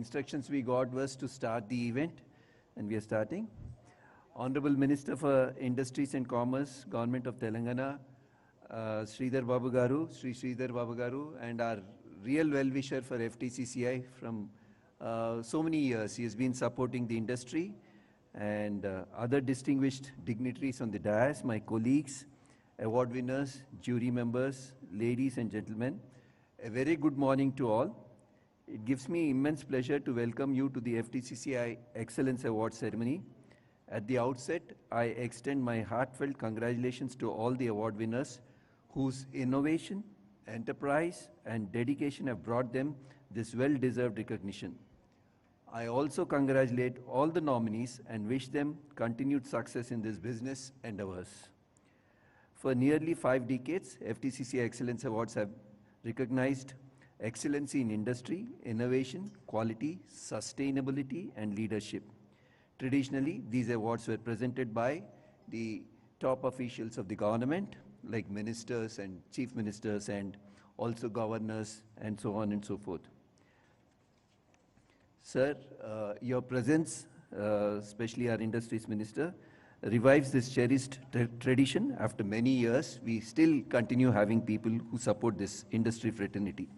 instructions we got was to start the event, and we are starting. Honorable Minister for Industries and Commerce, Government of Telangana, Sridhar Babu Garu, Sri Sridhar Babu Garu, and our real well-wisher for FTCCI from so many years. He has been supporting the industry, and other distinguished dignitaries on the dais, my colleagues, award winners, jury members, ladies and gentlemen. A very good morning to all. It gives me immense pleasure to welcome you to the FTCCI Excellence Award ceremony. At the outset, I extend my heartfelt congratulations to all the award winners whose innovation, enterprise, and dedication have brought them this well-deserved recognition. I also congratulate all the nominees and wish them continued success in this business endeavors. For nearly 5 decades, FTCCI Excellence Awards have recognized excellency in industry, innovation, quality, sustainability, and leadership. Traditionally, these awards were presented by the top officials of the government, like ministers and chief ministers and also governors and so on and so forth. Sir, your presence, especially our industries minister, revives this cherished tradition. After many years, we still continue having people who support this industry fraternity.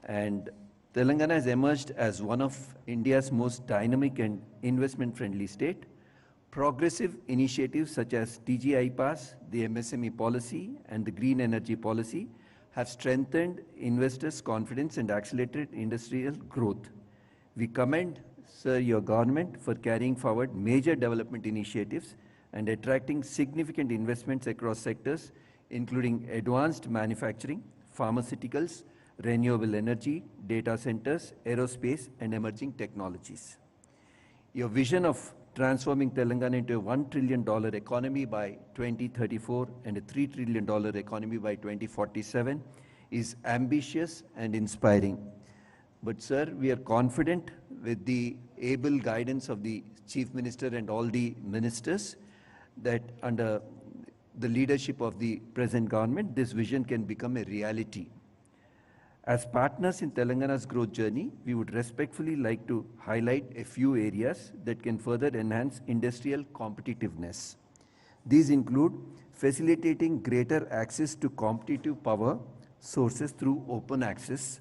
And Telangana has emerged as one of India's most dynamic and investment-friendly state. Progressive initiatives such as TGI Pass, the MSME policy, and the green energy policy have strengthened investors' confidence and accelerated industrial growth. We commend, sir, your government for carrying forward major development initiatives and attracting significant investments across sectors, including advanced manufacturing, pharmaceuticals, renewable energy, data centers, aerospace, and emerging technologies. Your vision of transforming Telangana into a $1 trillion economy by 2034 and a $3 trillion economy by 2047 is ambitious and inspiring. But sir, we are confident with the able guidance of the Chief Minister and all the ministers that under the leadership of the present government, this vision can become a reality. As partners in Telangana's growth journey, we would respectfully like to highlight a few areas that can further enhance industrial competitiveness. These include facilitating greater access to competitive power sources through open access,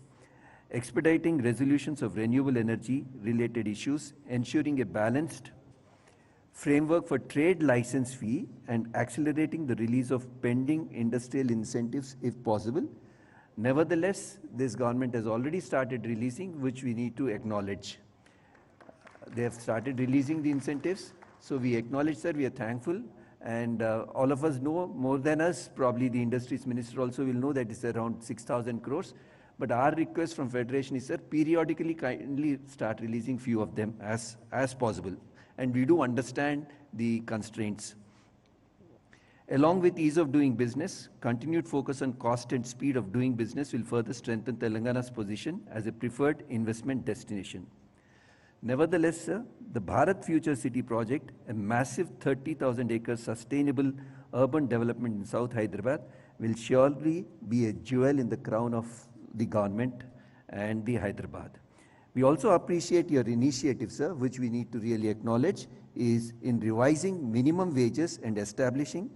expediting resolutions of renewable energy related issues, ensuring a balanced framework for trade license fee, and accelerating the release of pending industrial incentives if possible. Nevertheless, this government has already started releasing, which we need to acknowledge. They have started releasing the incentives, so we acknowledge, sir, we are thankful, and all of us know more than us, probably the industries minister also will know that it's around 6,000 crores. But our request from Federation is, sir, periodically kindly start releasing few of them as possible. And we do understand the constraints. Along with ease of doing business, continued focus on cost and speed of doing business will further strengthen Telangana's position as a preferred investment destination. Nevertheless, sir, the Bharat Future City project, a massive 30,000 acres sustainable urban development in South Hyderabad, will surely be a jewel in the crown of the government and the Hyderabad. We also appreciate your initiative, sir, which we need to really acknowledge, is in revising minimum wages and establishing,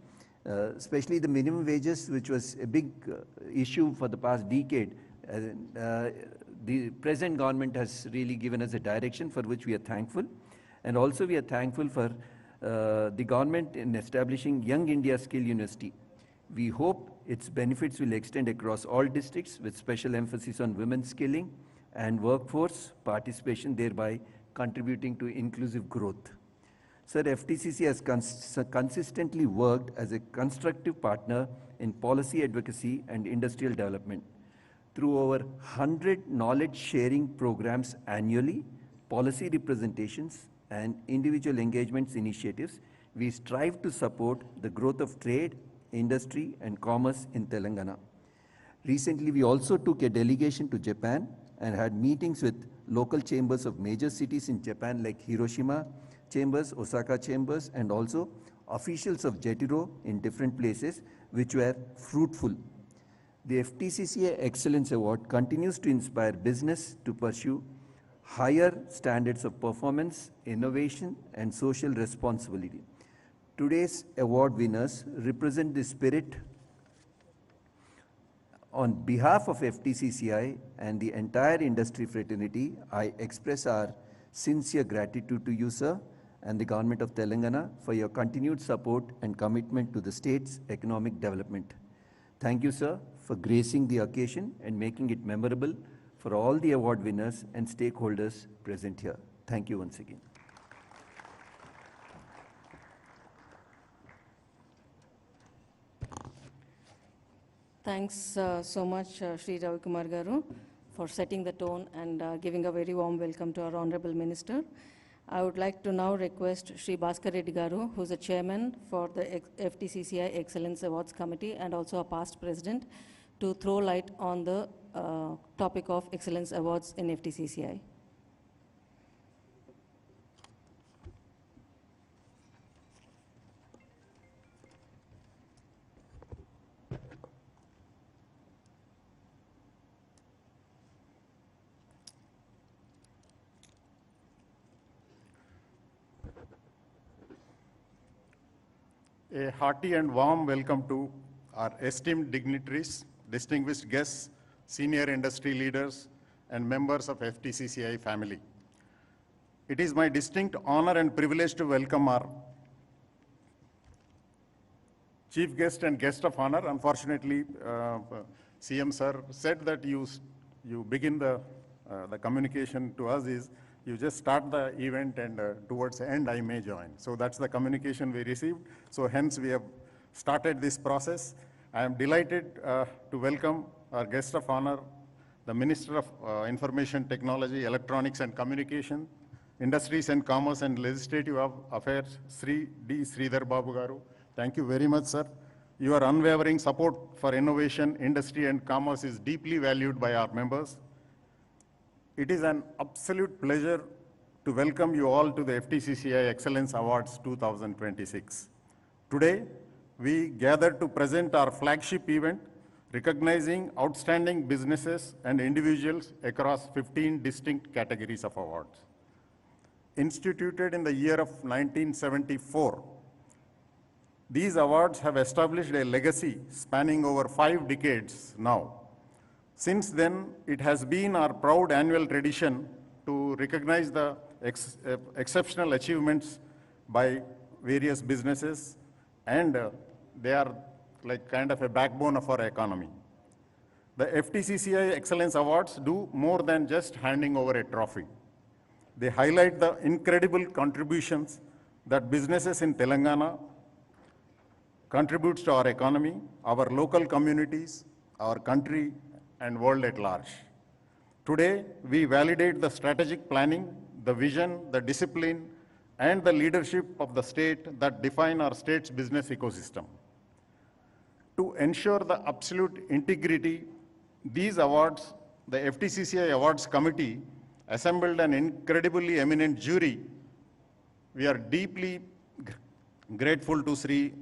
especially the minimum wages, which was a big issue for the past decade. The present government has really given us a direction for which we are thankful. And also we are thankful for the government in establishing Young India Skill University. We hope its benefits will extend across all districts with special emphasis on women's skilling and workforce participation, thereby contributing to inclusive growth. Sir, FTCC has consistently worked as a constructive partner in policy advocacy and industrial development. Through over 100 knowledge sharing programs annually, policy representations, and individual engagements initiatives, we strive to support the growth of trade, industry, and commerce in Telangana. Recently, we also took a delegation to Japan and had meetings with local chambers of major cities in Japan like Hiroshima chambers, Osaka chambers, and also officials of JETRO in different places, which were fruitful. The FTCCI Excellence Award continues to inspire business to pursue higher standards of performance, innovation, and social responsibility. Today's award winners represent the spirit. On behalf of FTCCI and the entire industry fraternity, I express our sincere gratitude to you, sir, and the Government of Telangana for your continued support and commitment to the state's economic development. Thank you, sir, for gracing the occasion and making it memorable for all the award winners and stakeholders present here. Thank you once again. Thanks so much, Sri Ravi Kumar Garu, for setting the tone and giving a very warm welcome to our Honorable Minister. I would like to now request Sri Bhaskar Reddy Garu, who is the chairman for the FTCCI Excellence Awards Committee and also a past president, to throw light on the topic of Excellence Awards in FTCCI. A hearty and warm welcome to our esteemed dignitaries, distinguished guests, senior industry leaders, and members of FTCCI family. It is my distinct honor and privilege to welcome our chief guest and guest of honor. Unfortunately, CM sir said that you begin the communication to us is you just start the event and towards the end I may join. So that's the communication we received. So hence we have started this process. I am delighted to welcome our guest of honor, the Minister of Information Technology, Electronics and Communication, Industries and Commerce and Legislative Affairs, Sri D. Sridhar Babu Garu. Thank you very much, sir. Your unwavering support for innovation, industry and commerce is deeply valued by our members. It is an absolute pleasure to welcome you all to the FTCCI Excellence Awards 2026. Today, we gather to present our flagship event, recognizing outstanding businesses and individuals across 15 distinct categories of awards. Instituted in the year of 1974, these awards have established a legacy spanning over 5 decades now. Since then, it has been our proud annual tradition to recognize the exceptional achievements by various businesses, and they are like kind of a backbone of our economy. The FTCCI Excellence Awards do more than just handing over a trophy. They highlight the incredible contributions that businesses in Telangana contributes to our economy, our local communities, our country, and world at large. Today, we validate the strategic planning, the vision, the discipline, and the leadership of the state that define our state's business ecosystem. To ensure the absolute integrity, these awards, the FTCCI Awards Committee assembled an incredibly eminent jury. We are deeply grateful to Sri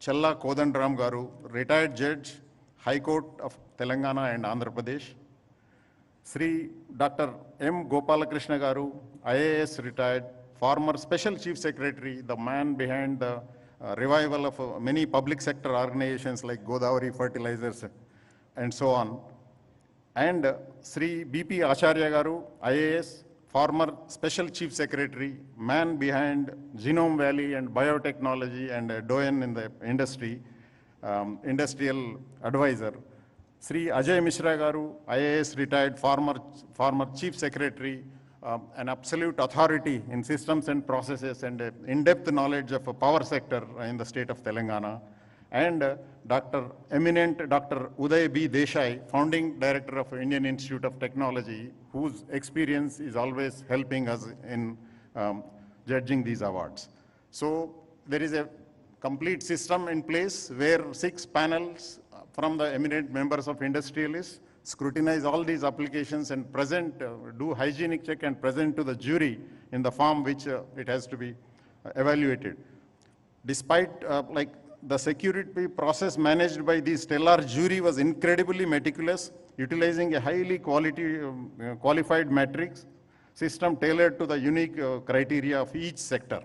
Challa Kodandaram Garu, retired judge, High Court of Telangana and Andhra Pradesh. Sri Dr. M. Gopalakrishna Garu, IAS retired, former Special Chief Secretary, the man behind the revival of many public sector organizations like Godavari Fertilizers and so on. And Sri B.P. Acharya Garu, IAS, former Special Chief Secretary, man behind Genome Valley and biotechnology and a doyen in the industry, industrial advisor. Sri Ajay Mishra Garu, IAS retired, former Chief Secretary, an absolute authority in systems and processes and in-depth knowledge of a power sector in the state of Telangana. And eminent Dr. Uday B. Desai, founding director of Indian Institute of Technology, whose experience is always helping us in judging these awards. So there is a complete system in place where 6 panels from the eminent members of industrialists scrutinize all these applications and present, do hygienic check and present to the jury in the form which it has to be evaluated. Despite the security process managed by the stellar jury was incredibly meticulous, utilizing a highly qualified matrix. system tailored to the unique criteria of each sector.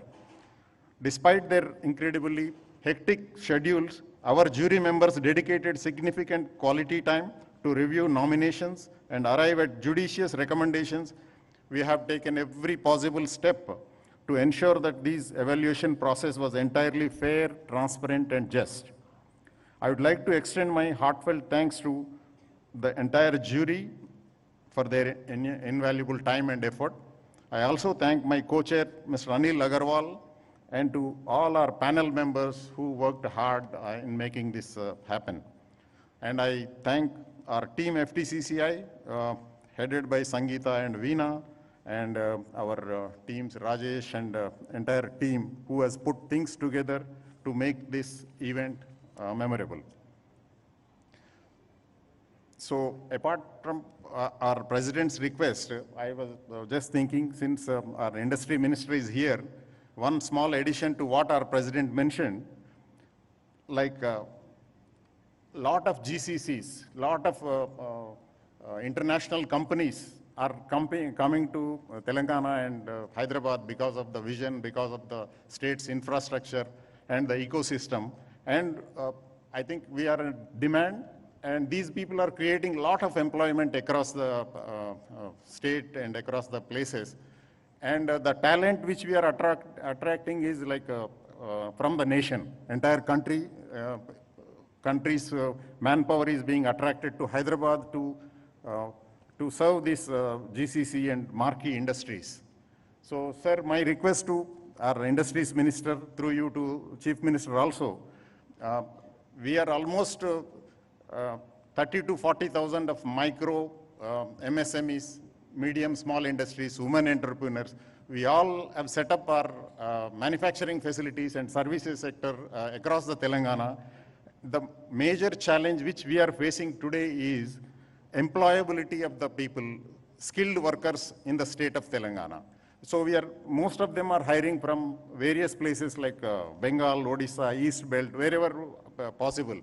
Despite their incredibly hectic schedules, our jury members dedicated significant quality time to review nominations and arrive at judicious recommendations. We have taken every possible step to ensure that this evaluation process was entirely fair, transparent, and just. I would like to extend my heartfelt thanks to the entire jury for their invaluable time and effort. I also thank my co-chair, Mr. Anil Agarwal, and to all our panel members who worked hard in making this happen. And I thank our team FTCCI, headed by Sangeeta and Veena, and our teams, Rajesh and entire team, who has put things together to make this event memorable. So apart from our president's request, I was just thinking, since our industry minister is here, one small addition to what our president mentioned, like lot of GCCs, lot of international companies are coming to Telangana and Hyderabad because of the vision, because of the state's infrastructure and the ecosystem. And I think we are in demand, and these people are creating a lot of employment across the state and across the places. And the talent which we are attracting is like from the nation, entire country, country's manpower is being attracted to Hyderabad to serve this GCC and marquee industries. So, sir, my request to our industries minister, through you to chief minister also, we are almost 30 to 40,000 of micro MSMEs, medium, small industries, women entrepreneurs. We all have set up our manufacturing facilities and services sector across the Telangana. The major challenge which we are facing today is employability of the people, skilled workers in the state of Telangana. So most of them are hiring from various places like Bengal, Odisha, East Belt, wherever possible.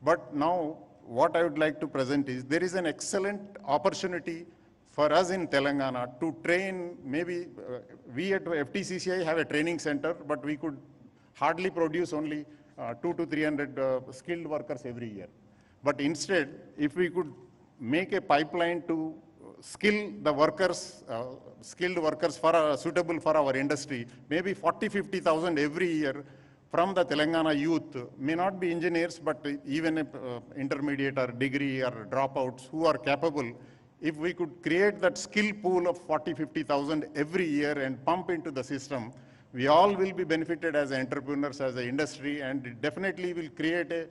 But now what I would like to present is there is an excellent opportunity for us in Telangana to train. Maybe we at FTCCI have a training center, but we could hardly produce only 200 to 300 skilled workers every year. But instead, if we could make a pipeline to skill the workers, skilled workers suitable for our industry, maybe 40, 50,000 every year from the Telangana youth, may not be engineers, but even intermediate or degree or dropouts who are capable. If we could create that skill pool of 40, 50,000 every year and pump into the system, we all will be benefited as entrepreneurs, as an industry, and it definitely will create an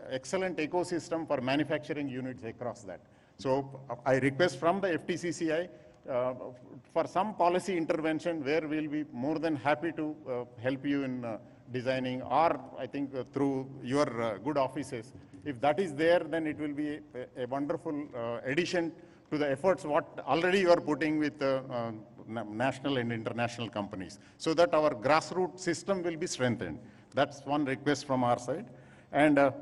excellent ecosystem for manufacturing units across that. So I request from the FTCCI for some policy intervention where we'll be more than happy to help you in designing, or I think through your good offices. If that is there, then it will be a wonderful addition to the efforts what already you are putting with national and international companies, so that our grassroots system will be strengthened. That's one request from our side. And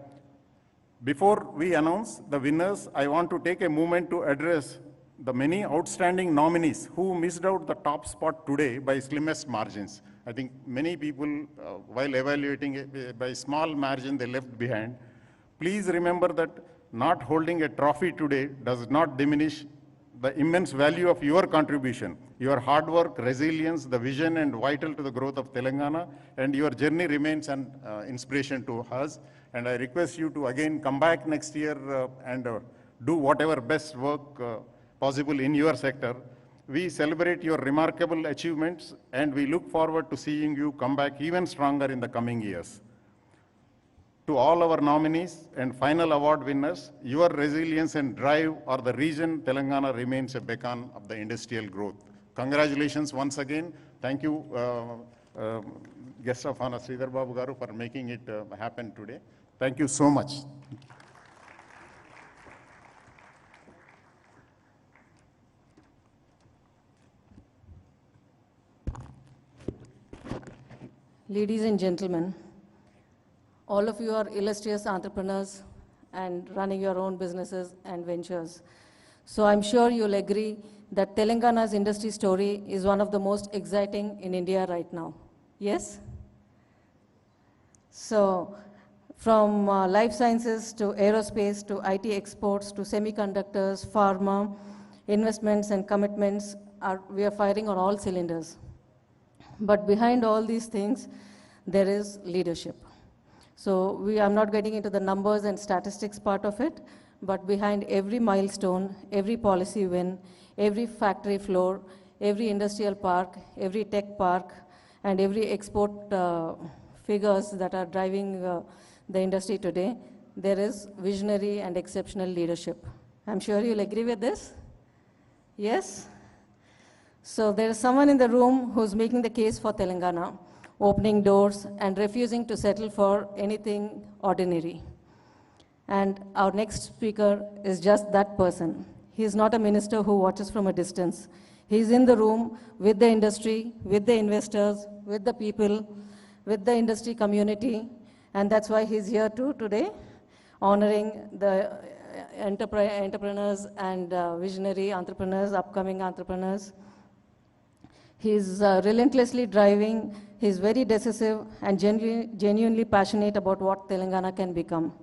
before we announce the winners, I want to take a moment to address the many outstanding nominees who missed out the top spot today by slimmest margins. I think many people, while evaluating by small margin, they left behind. Please remember that not holding a trophy today does not diminish the immense value of your contribution. Your hard work, resilience, the vision, and vital to the growth of Telangana, and your journey remains an inspiration to us. And I request you to again come back next year and do whatever best work possible in your sector. We celebrate your remarkable achievements, and we look forward to seeing you come back even stronger in the coming years. To all our nominees and final award winners, your resilience and drive or the region Telangana remains a beacon of the industrial growth. Congratulations once again. Thank you, guest of honor Sridhar Babu Garu, for making it happen today. Thank you so much. Ladies and gentlemen, all of you are illustrious entrepreneurs and running your own businesses and ventures. So I'm sure you'll agree that Telangana's industry story is one of the most exciting in India right now. Yes? So, from life sciences to aerospace to IT exports to semiconductors, pharma, investments and commitments, we are firing on all cylinders. But behind all these things, there is leadership. So I'm not getting into the numbers and statistics part of it, but behind every milestone, every policy win, every factory floor, every industrial park, every tech park, and every export figures that are driving the industry today, there is visionary and exceptional leadership. I'm sure you'll agree with this? Yes? So there is someone in the room who's making the case for Telangana, opening doors and refusing to settle for anything ordinary. And our next speaker is just that person. He is not a minister who watches from a distance. He's in the room with the industry, with the investors, with the people, with the industry community, and that's why he's here too today, honoring the entrepreneurs and visionary entrepreneurs, upcoming entrepreneurs. He's relentlessly driving, he's very decisive and genuinely passionate about what Telangana can become.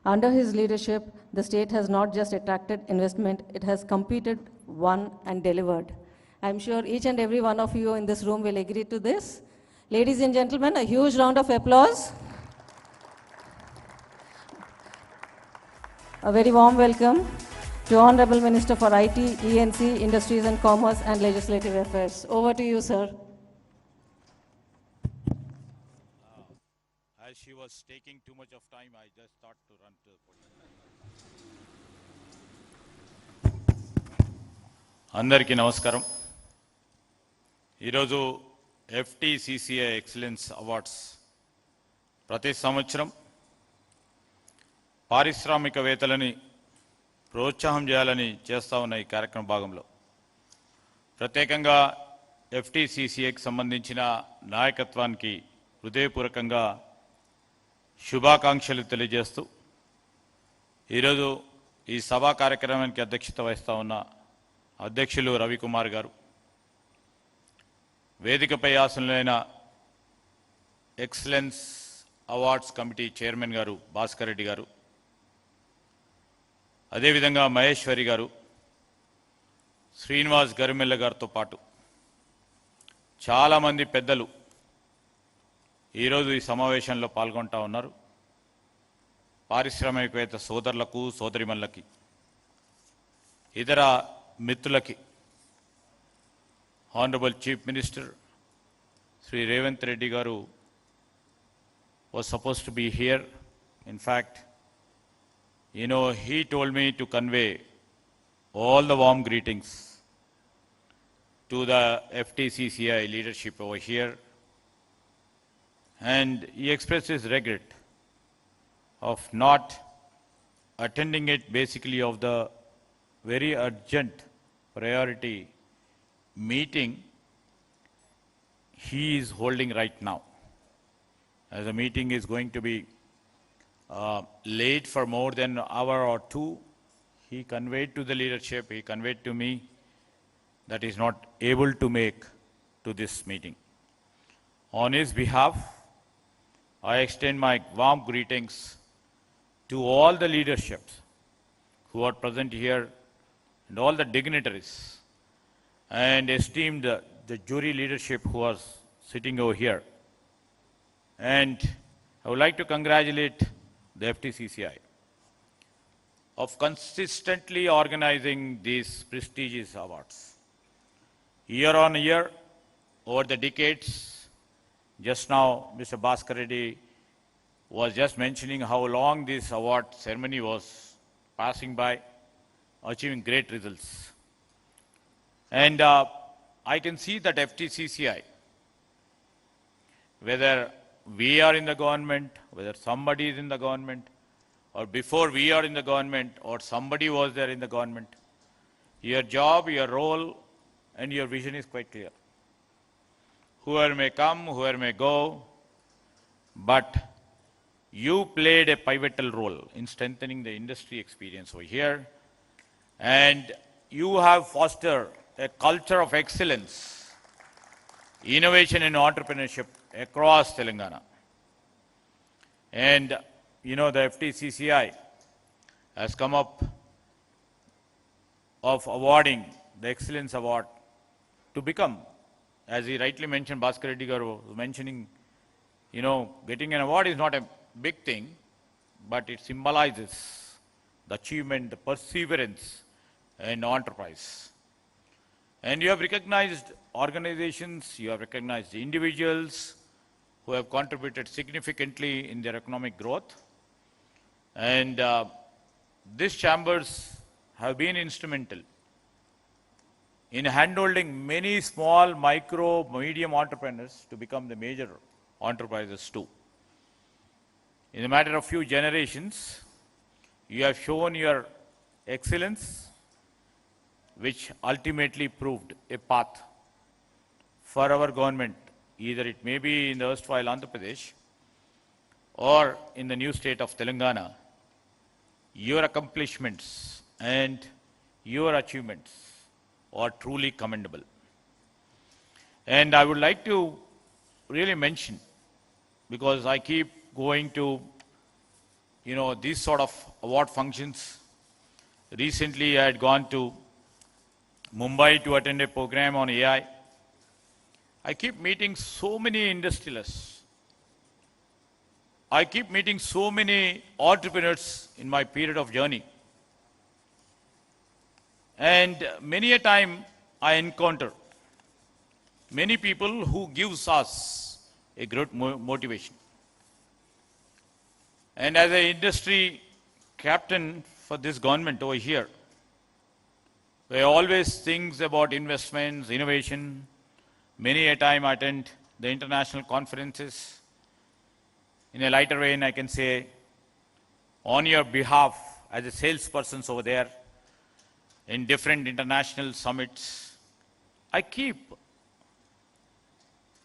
Under his leadership, the state has not just attracted investment, it has competed, won and delivered. I'm sure each and every one of you in this room will agree to this. Ladies and gentlemen, a huge round of applause. A very warm welcome to Honorable Minister for IT, ENC, Industries and Commerce and Legislative Affairs. Over to you, sir. As she was taking too much of time, I just thought to run to the podium. Andariki namaskaram. Iroju FTCCI Excellence Awards. Prati samvatsaram పారిశ్రామికవేత్తలని ప్రోత్సాహం చేయాలని చేస్తా ఉన్న ఈ కార్యక్రమ భాగంలో ప్రత్యేకంగా FTCCIకి సంబంధించిన నాయకత్వానికి హృదయపూర్వకంగా శుభాకాంక్షలు తెలియజేస్తూ ఈరోజు ఈ సభా కార్యక్రమానికి అధ్యక్షత వహిస్తా ఉన్న అధ్యక్షులు రవికుమార్ గారు, వేదికపై ఆసనులైన ఎక్సలెన్స్ అవార్డ్స్ కమిటీ చైర్మన్ గారు భాస్కర్ రెడ్డి గారు, అదేవిధంగా మహేశ్వరి గారు, శ్రీనివాస్ గరిమెల్ల గారితో పాటు చాలామంది పెద్దలు ఈరోజు ఈ సమావేశంలో పాల్గొంటా ఉన్నారు. పారిశ్రామికవేత్త సోదరులకు, సోదరిమణులకి, ఇతర మిత్రులకి, Honorable Chief Minister Sri Revanth Reddy garu was supposed to be here. In fact, he told me to convey all the warm greetings to the FTCCI leadership over here, and he expressed his regret of not attending it, basically of the very urgent priority meeting he is holding right now. As the meeting is going to be late for more than an hour or two, he conveyed to the leadership, he conveyed to me that he is not able to make to this meeting. On his behalf, I extend my warm greetings to all the leaderships who are present here and all the dignitaries and esteemed the jury leadership who are sitting over here. And I would like to congratulate the FTCCI of consistently organizing these prestigious awards. Year on year, over the decades, just now Mr. Bhaskar Reddy was just mentioning how long this award ceremony was passing by, achieving great results. And I can see that FTCCI, whether we are in the government, whether somebody is in the government, or before we are in the government, or somebody was there in the government, your job, your role, and your vision is quite clear. Whoever may come, whoever may go, but you played a pivotal role in strengthening the industry experience over here. And you have fostered a culture of excellence, innovation and entrepreneurship across Telangana. And, you know, the FTCCI has come up of awarding the Excellence Award to become, as he rightly mentioned, Bhaskar Reddy Garu was mentioning, you know, getting an award is not a big thing, but it symbolizes the achievement, the perseverance, and enterprise. And you have recognized organizations, you have recognized individuals who have contributed significantly in their economic growth. And these chambers have been instrumental in handholding many small, micro, medium entrepreneurs to become the major enterprises too. In a matter of few generations, you have shown your excellence, which ultimately proved a path for our government. Either it may be in the erstwhile Andhra Pradesh or in the new state of Telangana. Your accomplishments and your achievements are truly commendable. And I would like to really mention, because I keep going to, you know, these sort of award functions. Recently, I had gone to Mumbai to attend a program on AI. I keep meeting so many industrialists. I keep meeting so many entrepreneurs in my period of journey. And many a time I encounter many people who gives us a great motivation. And as an industry captain for this government over here, we always think about investments, innovation. Many a time I attend the international conferences. In a lighter vein, I can say, on your behalf, as a salesperson over there, in different international summits, I keep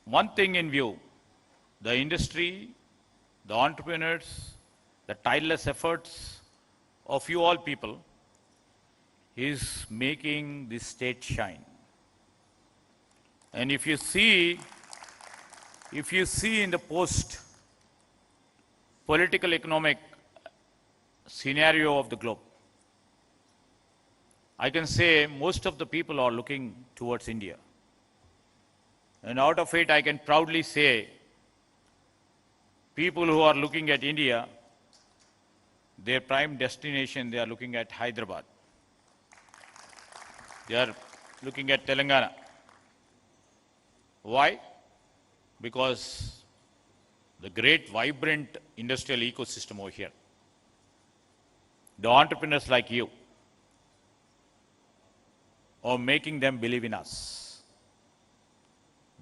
one thing in view: the industry, the entrepreneurs, the tireless efforts of you all people is making this state shine. And if you see in the post-political economic scenario of the globe, I can say most of the people are looking towards India. And out of it, I can proudly say, people who are looking at India, their prime destination, they are looking at Hyderabad. They are looking at Telangana. Why? Because the great, vibrant industrial ecosystem over here, the entrepreneurs like you, are making them believe in us.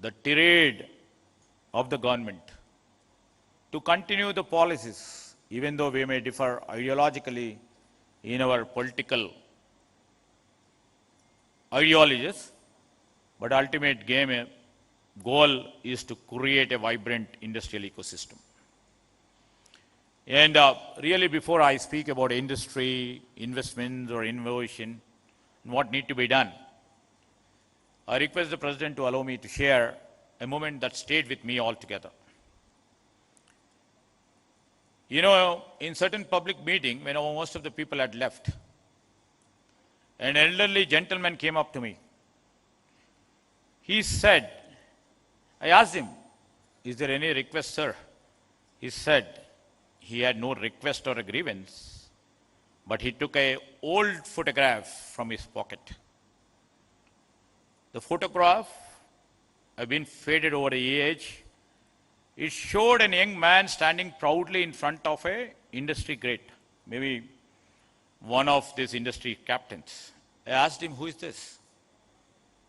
The tirade of the government to continue the policies, even though we may differ ideologically in our political ideologies, but ultimate goal is to create a vibrant industrial ecosystem. And really, before I speak about industry, investments or innovation, and what need to be done, I request the President to allow me to share a moment that stayed with me altogether. You know, in certain public meeting, when most of the people had left, an elderly gentleman came up to me. He said, I asked him, is there any request, sir? He said he had no request or a grievance, but he took an old photograph from his pocket. The photograph had been faded over the age. It showed a young man standing proudly in front of an industry great, maybe one of these industry captains. I asked him, who is this?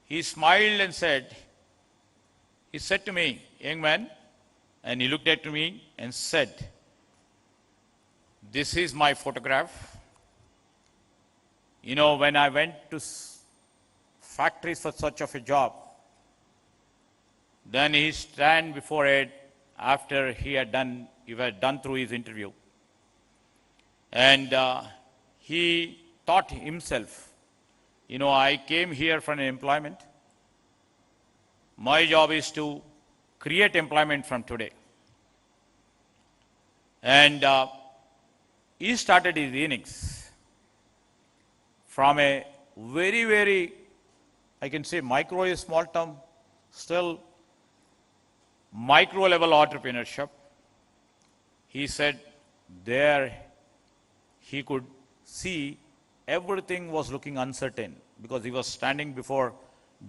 He smiled and said, he said to me, young man, and he looked at me and said, this is my photograph. You know, when I went to factories for such of a job, then he stand before it after he had done through his interview. And he thought himself, I came here for an employment. My job is to create employment from today. And he started his innings from a very, very, I can say micro is small term, still micro level entrepreneurship. He said there he could see everything was looking uncertain because he was standing before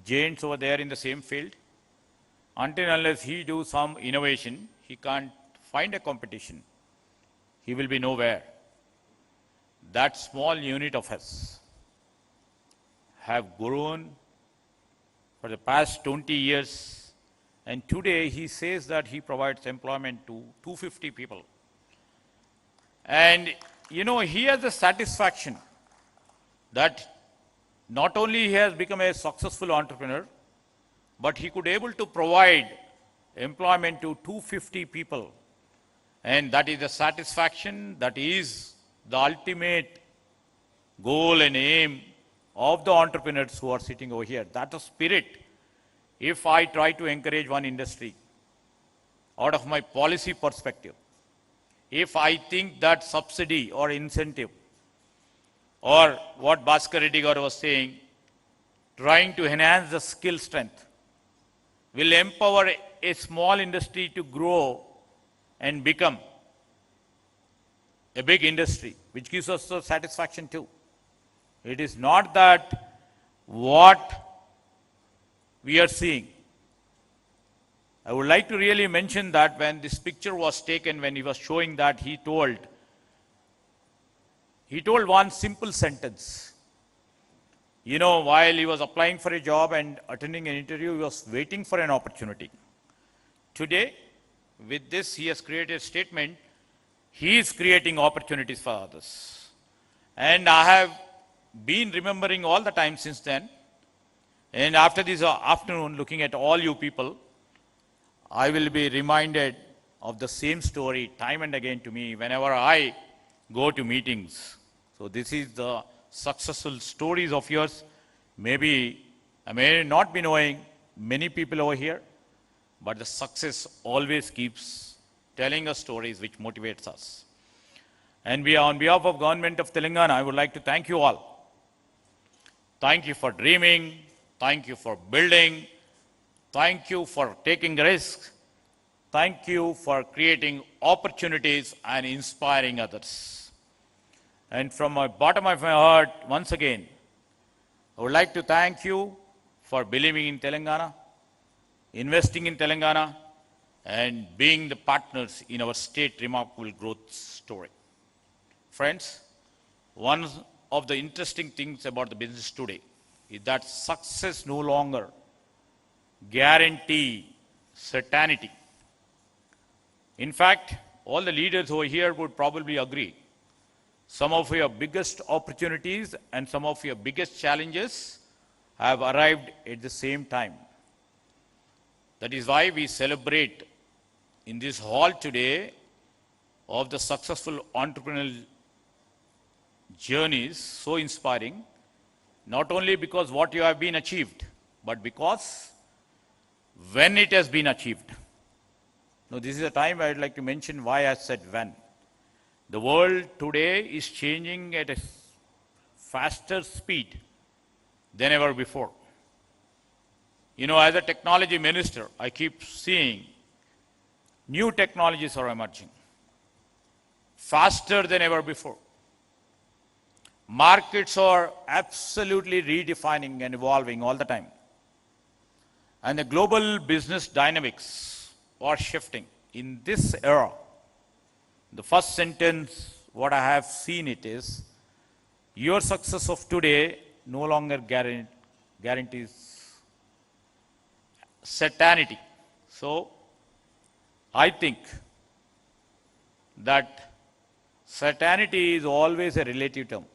giants over there in the same field. Until unless he do some innovation, he can't find a competition. He will be nowhere. That small unit of us have grown for the past 20 years, and today he says that he provides employment to 250 people. And he has the satisfaction that not only he has become a successful entrepreneur, but he could able to provide employment to 250 people. And that is the satisfaction, that is the ultimate goal and aim of the entrepreneurs who are sitting over here. That's the spirit. If I try to encourage one industry out of my policy perspective, if I think that subsidy or incentive, or what Bhaskar Reddy Garu was saying, trying to enhance the skill strength, will empower a small industry to grow and become a big industry, which gives us the satisfaction too. It is not that what we are seeing. I would like to really mention that when this picture was taken, when he was showing that, he told one simple sentence. While he was applying for a job and attending an interview, he was waiting for an opportunity. Today, with this, he has created a statement. He is creating opportunities for others. And I have been remembering all the time since then. And after this afternoon, looking at all you people, I will be reminded of the same story time and again to me whenever I go to meetings. So this is the successful stories of yours. Maybe I may not be knowing many people over here, but the success always keeps telling us stories which motivates us. And on behalf of Government of Telangana, I would like to thank you all. Thank you for dreaming. Thank you for building. Thank you for taking risks. Thank you for creating opportunities and inspiring others. And from the bottom of my heart, once again, I would like to thank you for believing in Telangana, investing in Telangana, and being the partners in our state remarkable growth story. Friends, one of the interesting things about the business today is that success no longer guarantee certainty. In fact, all the leaders over here would probably agree. Some of your biggest opportunities and some of your biggest challenges have arrived at the same time. That is why we celebrate in this hall today of the successful entrepreneurial journeys, so inspiring, not only because what you have been achieved, but because when it has been achieved. Now, this is a time I would like to mention why I said when. The world today is changing at a faster speed than ever before. As a technology minister, I keep seeing new technologies are emerging faster than ever before. Markets are absolutely redefining and evolving all the time. And the global business dynamics are shifting. In this era, the first sentence, what I have seen it is, your success of today no longer guarantees certainty. So, I think that certainty is always a relative term.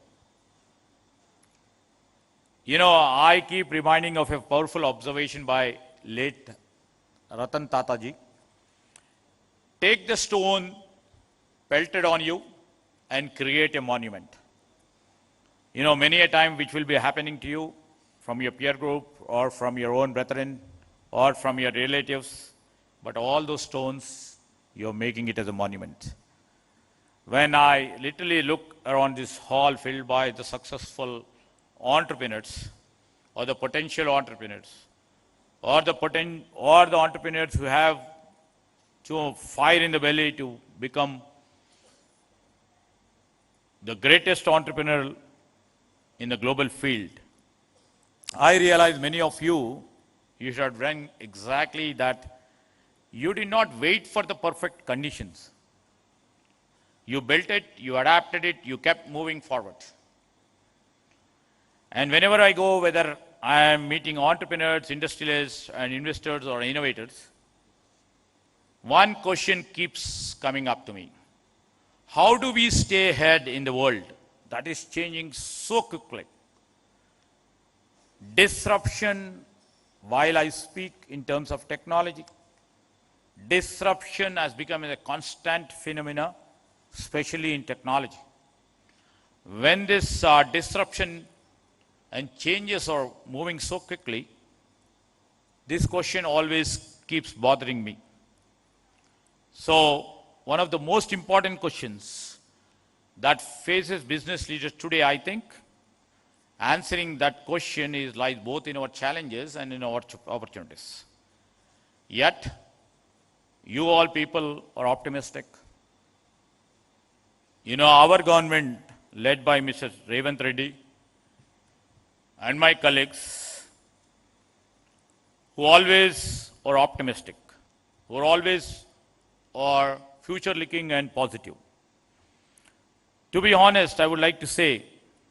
I keep reminding of a powerful observation by late Ratan Tataji. Take the stone pelted on you and create a monument. Many a time which will be happening to you, from your peer group or from your own brethren or from your relatives, but all those stones, you're making it as a monument. When I literally look around this hall filled by the successful entrepreneurs or the potential entrepreneurs or the entrepreneurs who have fire in the belly to become the greatest entrepreneur in the global field, I realize many of you should have done exactly that. You did not wait for the perfect conditions. You built it, you adapted it, you kept moving forward. And whenever I go, whether I am meeting entrepreneurs, industrialists, and investors or innovators, one question keeps coming up to me. How do we stay ahead in the world that is changing so quickly? Disruption, while I speak in terms of technology, disruption has become a constant phenomena, especially in technology. When this disruption and changes are moving so quickly, this question always keeps bothering me. So, one of the most important questions that faces business leaders today, I think, answering that question lies both in our challenges and in our opportunities. Yet, you all people are optimistic. You know, our government, led by Mr. Revanth Reddy and my colleagues, who always are optimistic, who are always are future-looking and positive. To be honest, I would like to say,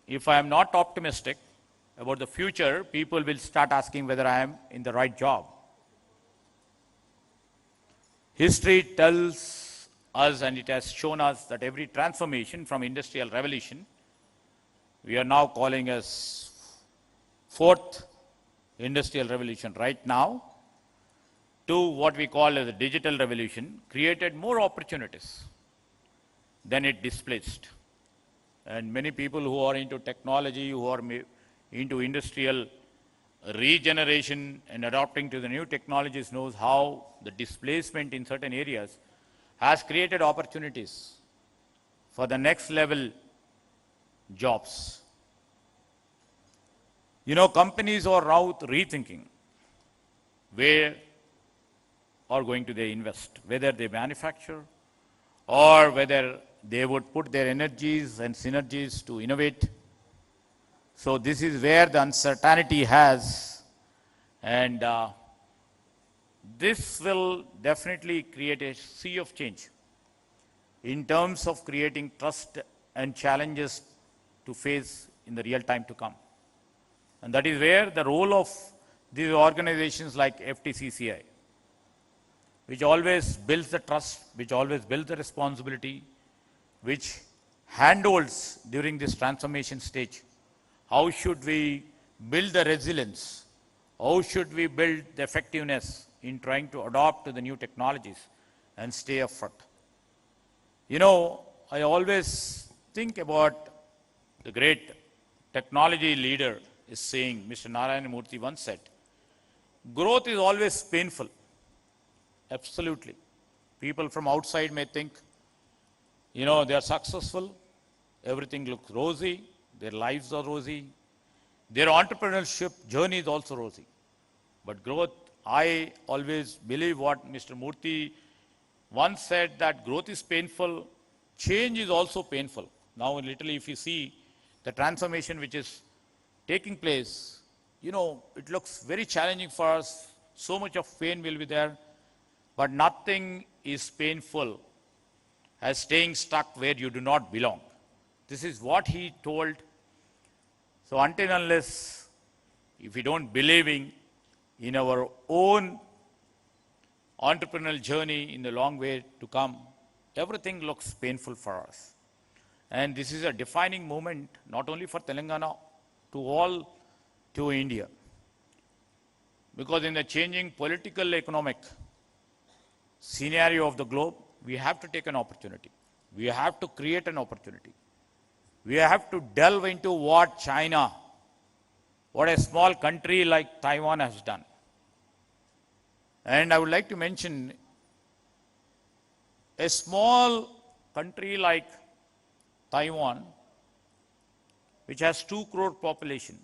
if I am not optimistic about the future, people will start asking whether I am in the right job. History tells us, and it has shown us, that every transformation from industrial revolution, we are now calling as fourth industrial revolution right now, to what we call as a digital revolution, created more opportunities than it displaced. And many people who are into technology, who are into industrial regeneration and adapting to the new technologies, knows how the displacement in certain areas has created opportunities for the next level jobs. You know, companies are now rethinking where are going to they invest, whether they manufacture or whether they would put their energies and synergies to innovate. So this is where the uncertainty has, and this will definitely create a sea of change in terms of creating trust and challenges to face in the real time to come. And that is where the role of these organizations like FTCCI, which always builds the trust, which always builds the responsibility, which handholds during this transformation stage. How should we build the resilience? How should we build the effectiveness in trying to adopt to the new technologies and stay afoot? You know, I always think about the great technology leader is saying, Mr. Narayana Murthy once said, growth is always painful. Absolutely. People from outside may think, you know, they are successful, everything looks rosy, their lives are rosy, their entrepreneurship journey is also rosy. But growth, I always believe what Mr. Murthy once said, that growth is painful, change is also painful. Now, literally, if you see the transformation which is taking place, you know, it looks very challenging for us. So much of pain will be there, but nothing is painful as staying stuck where you do not belong. This is what he told. So until and unless, if we don't believe in our own entrepreneurial journey in the long way to come, everything looks painful for us. And this is a defining moment, not only for Telangana, to India. Because in the changing political, economic scenario of the globe, we have to take an opportunity. We have to create an opportunity. We have to delve into what China, what a small country like Taiwan has done. And I would like to mention a small country like Taiwan, which has 2 crore population,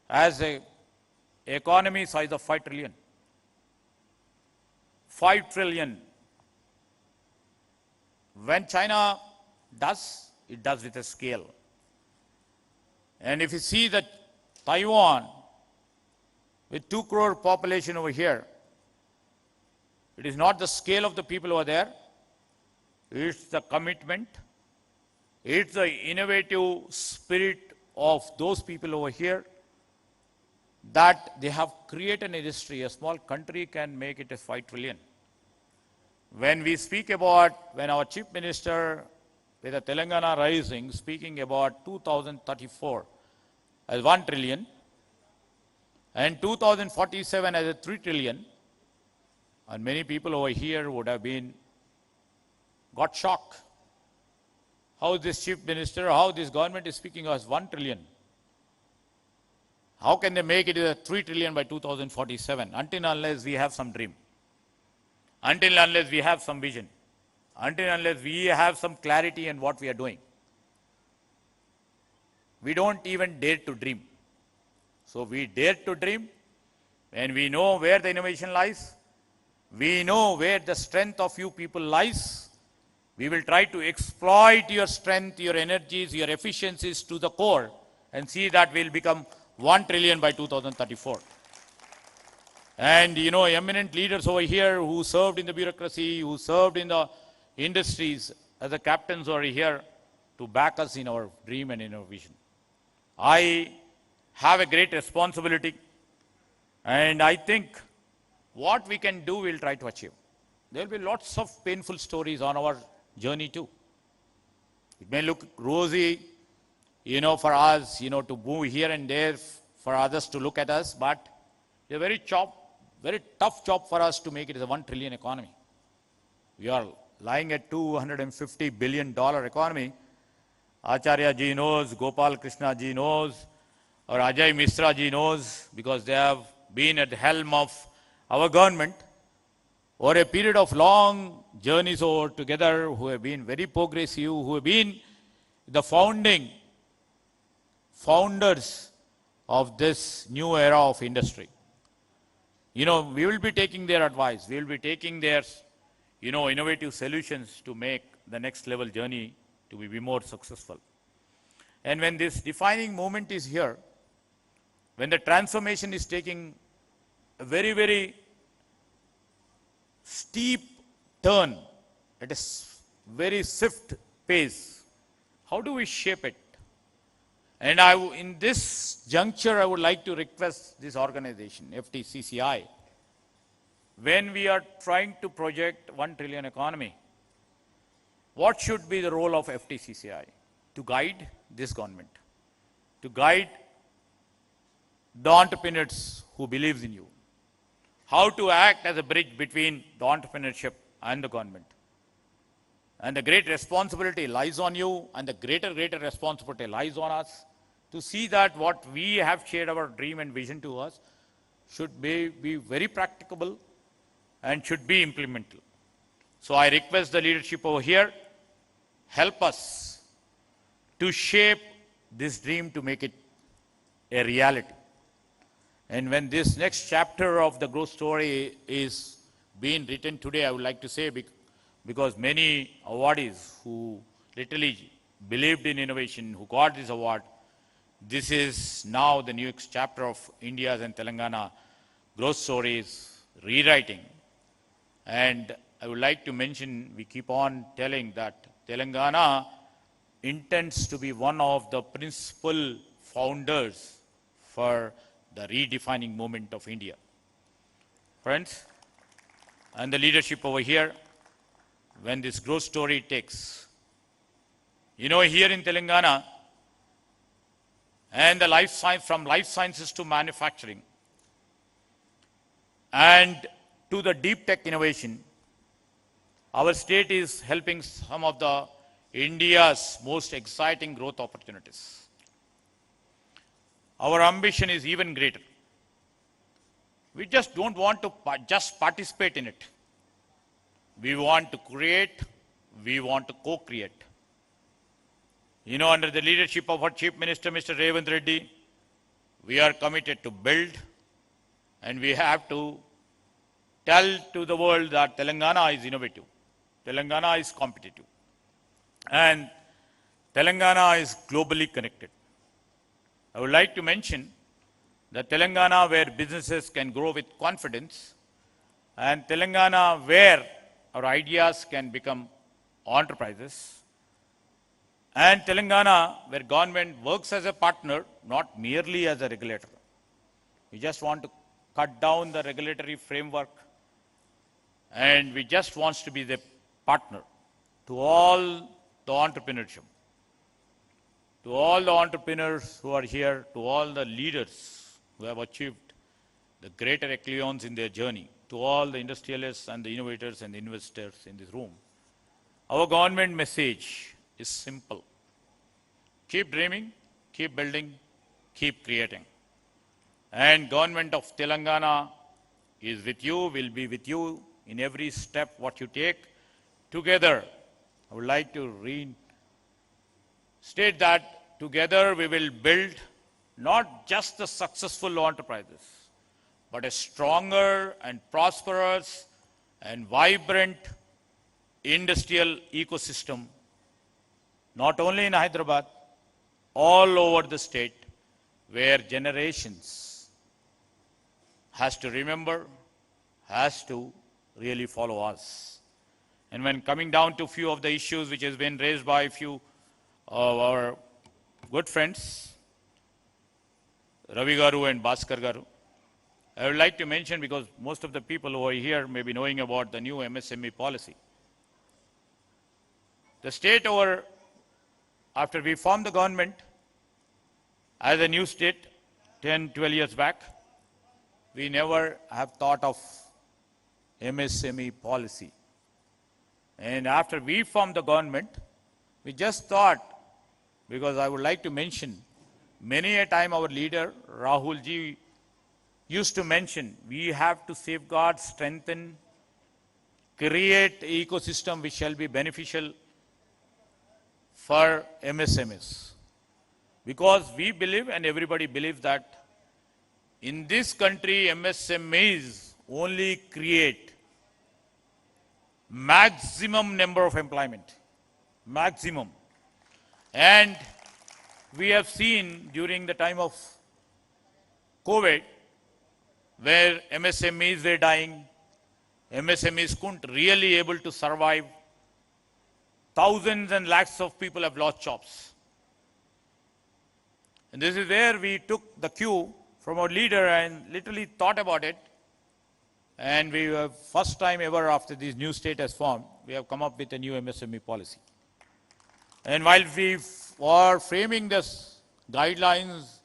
has a economy size of 5 trillion. 5 trillion. When China does, it does with a scale. And if you see that Taiwan, with 2 crore population over here, it is not the scale of the people over there, it's the commitment, it's the innovative spirit of those people over here, that they have created an industry. A small country can make it a 5 trillion. When we speak about, when our Chief Minister with the Telangana Rising speaking about 2034 as 1 trillion and 2047 as a 3 trillion, and many people over here would have got shocked. How this Chief Minister, how this government is speaking as 1 trillion. How can they make it a 3 trillion by 2047? Until unless we have some dream. Until unless we have some vision. Until unless we have some clarity in what we are doing. We don't even dare to dream. So we dare to dream, and we know where the innovation lies. We know where the strength of you people lies. We will try to exploit your strength, your energies, your efficiencies to the core, and see that we'll become 1 trillion by 2034. And you know, eminent leaders over here who served in the bureaucracy, who served in the industries as the captains over here to back us in our dream and in our vision. I have a great responsibility, and I think what we can do, we'll try to achieve. There will be lots of painful stories on our journey too. It may look rosy, you know, for us, you know, to move here and there, for others to look at us, but it's a very tough job for us to make it as a 1 trillion economy. We are lying at $250 billion economy. Acharya ji knows, Gopal Krishna ji knows, or Ajay Misra ji knows, because they have been at the helm of our government over a period of long journeys over together, who have been very progressive, who have been the founders of this new era of industry. You know, we will be taking their advice. We will be taking their, you know, innovative solutions to make the next level journey to be more successful. And when this defining moment is here, when the transformation is taking a very, very steep turn at a very swift pace, how do we shape it? And in this juncture, I would like to request this organization, FTCCI, when we are trying to project 1 trillion economy, what should be the role of FTCCI? To guide this government, to guide the entrepreneurs who believes in you, how to act as a bridge between the entrepreneurship and the government. And the great responsibility lies on you, and the greater responsibility lies on us to see that what we have shared our dream and vision to us should be very practicable and should be implementable. So I request the leadership over here, help us to shape this dream to make it a reality. And when this next chapter of the growth story is being written today, I would like to say, because many awardees who literally believed in innovation, who got this award, this is now the new chapter of India's and Telangana growth stories rewriting. And I would like to mention, we keep on telling that Telangana intends to be one of the principal founders for the redefining movement of India. Friends, and the leadership over here, when this growth story takes, you know, here in Telangana, and the life science, from life sciences to manufacturing, and to the deep tech innovation, our state is helping some of the India's most exciting growth opportunities. our ambition is even greater. We just don't want to just participate in it. We want to create, we want to co-create. You know, under the leadership of our Chief Minister, Mr. Revanth Reddy, we are committed to build, and we have to tell to the world that Telangana is innovative, Telangana is competitive, and Telangana is globally connected. I would like to mention that Telangana where businesses can grow with confidence, and Telangana where our ideas can become enterprises, and Telangana where government works as a partner, not merely as a regulator. We just want to cut down the regulatory framework, and we just want to be the partner to all the entrepreneurship, to all the entrepreneurs who are here, to all the leaders who have achieved the greater echelons in their journey, to all the industrialists and the innovators and the investors in this room. Our government message is simple. Keep dreaming, keep building, keep creating. And government of Telangana is with you, will be with you in every step what you take. Together, I would like to state that together we will build not just the successful enterprises, but a stronger and prosperous and vibrant industrial ecosystem, not only in Hyderabad, all over the state, where generations has to remember, has to really follow us. And when coming down to a few of the issues which has been raised by a few of our good friends, Ravi Garu and Bhaskar Garu, I would like to mention, because most of the people who are here may be knowing about the new MSME policy. The state after we formed the government as a new state 10, 12 years back, we never have thought of MSME policy. And after we formed the government, we just thought, because I would like to mention, many a time our leader, Rahul ji, used to mention, we have to safeguard, strengthen, create an ecosystem which shall be beneficial for MSMEs. Because we believe, and everybody believes, that in this country, MSMEs only create maximum number of employment. Maximum. And we have seen during the time of COVID, where MSMEs were dying, MSMEs couldn't really able to survive. Thousands and lakhs of people have lost jobs. And this is where we took the cue from our leader and literally thought about it. And we have, first time ever after this new state has formed, we have come up with a new MSME policy. And while we were framing this guidelines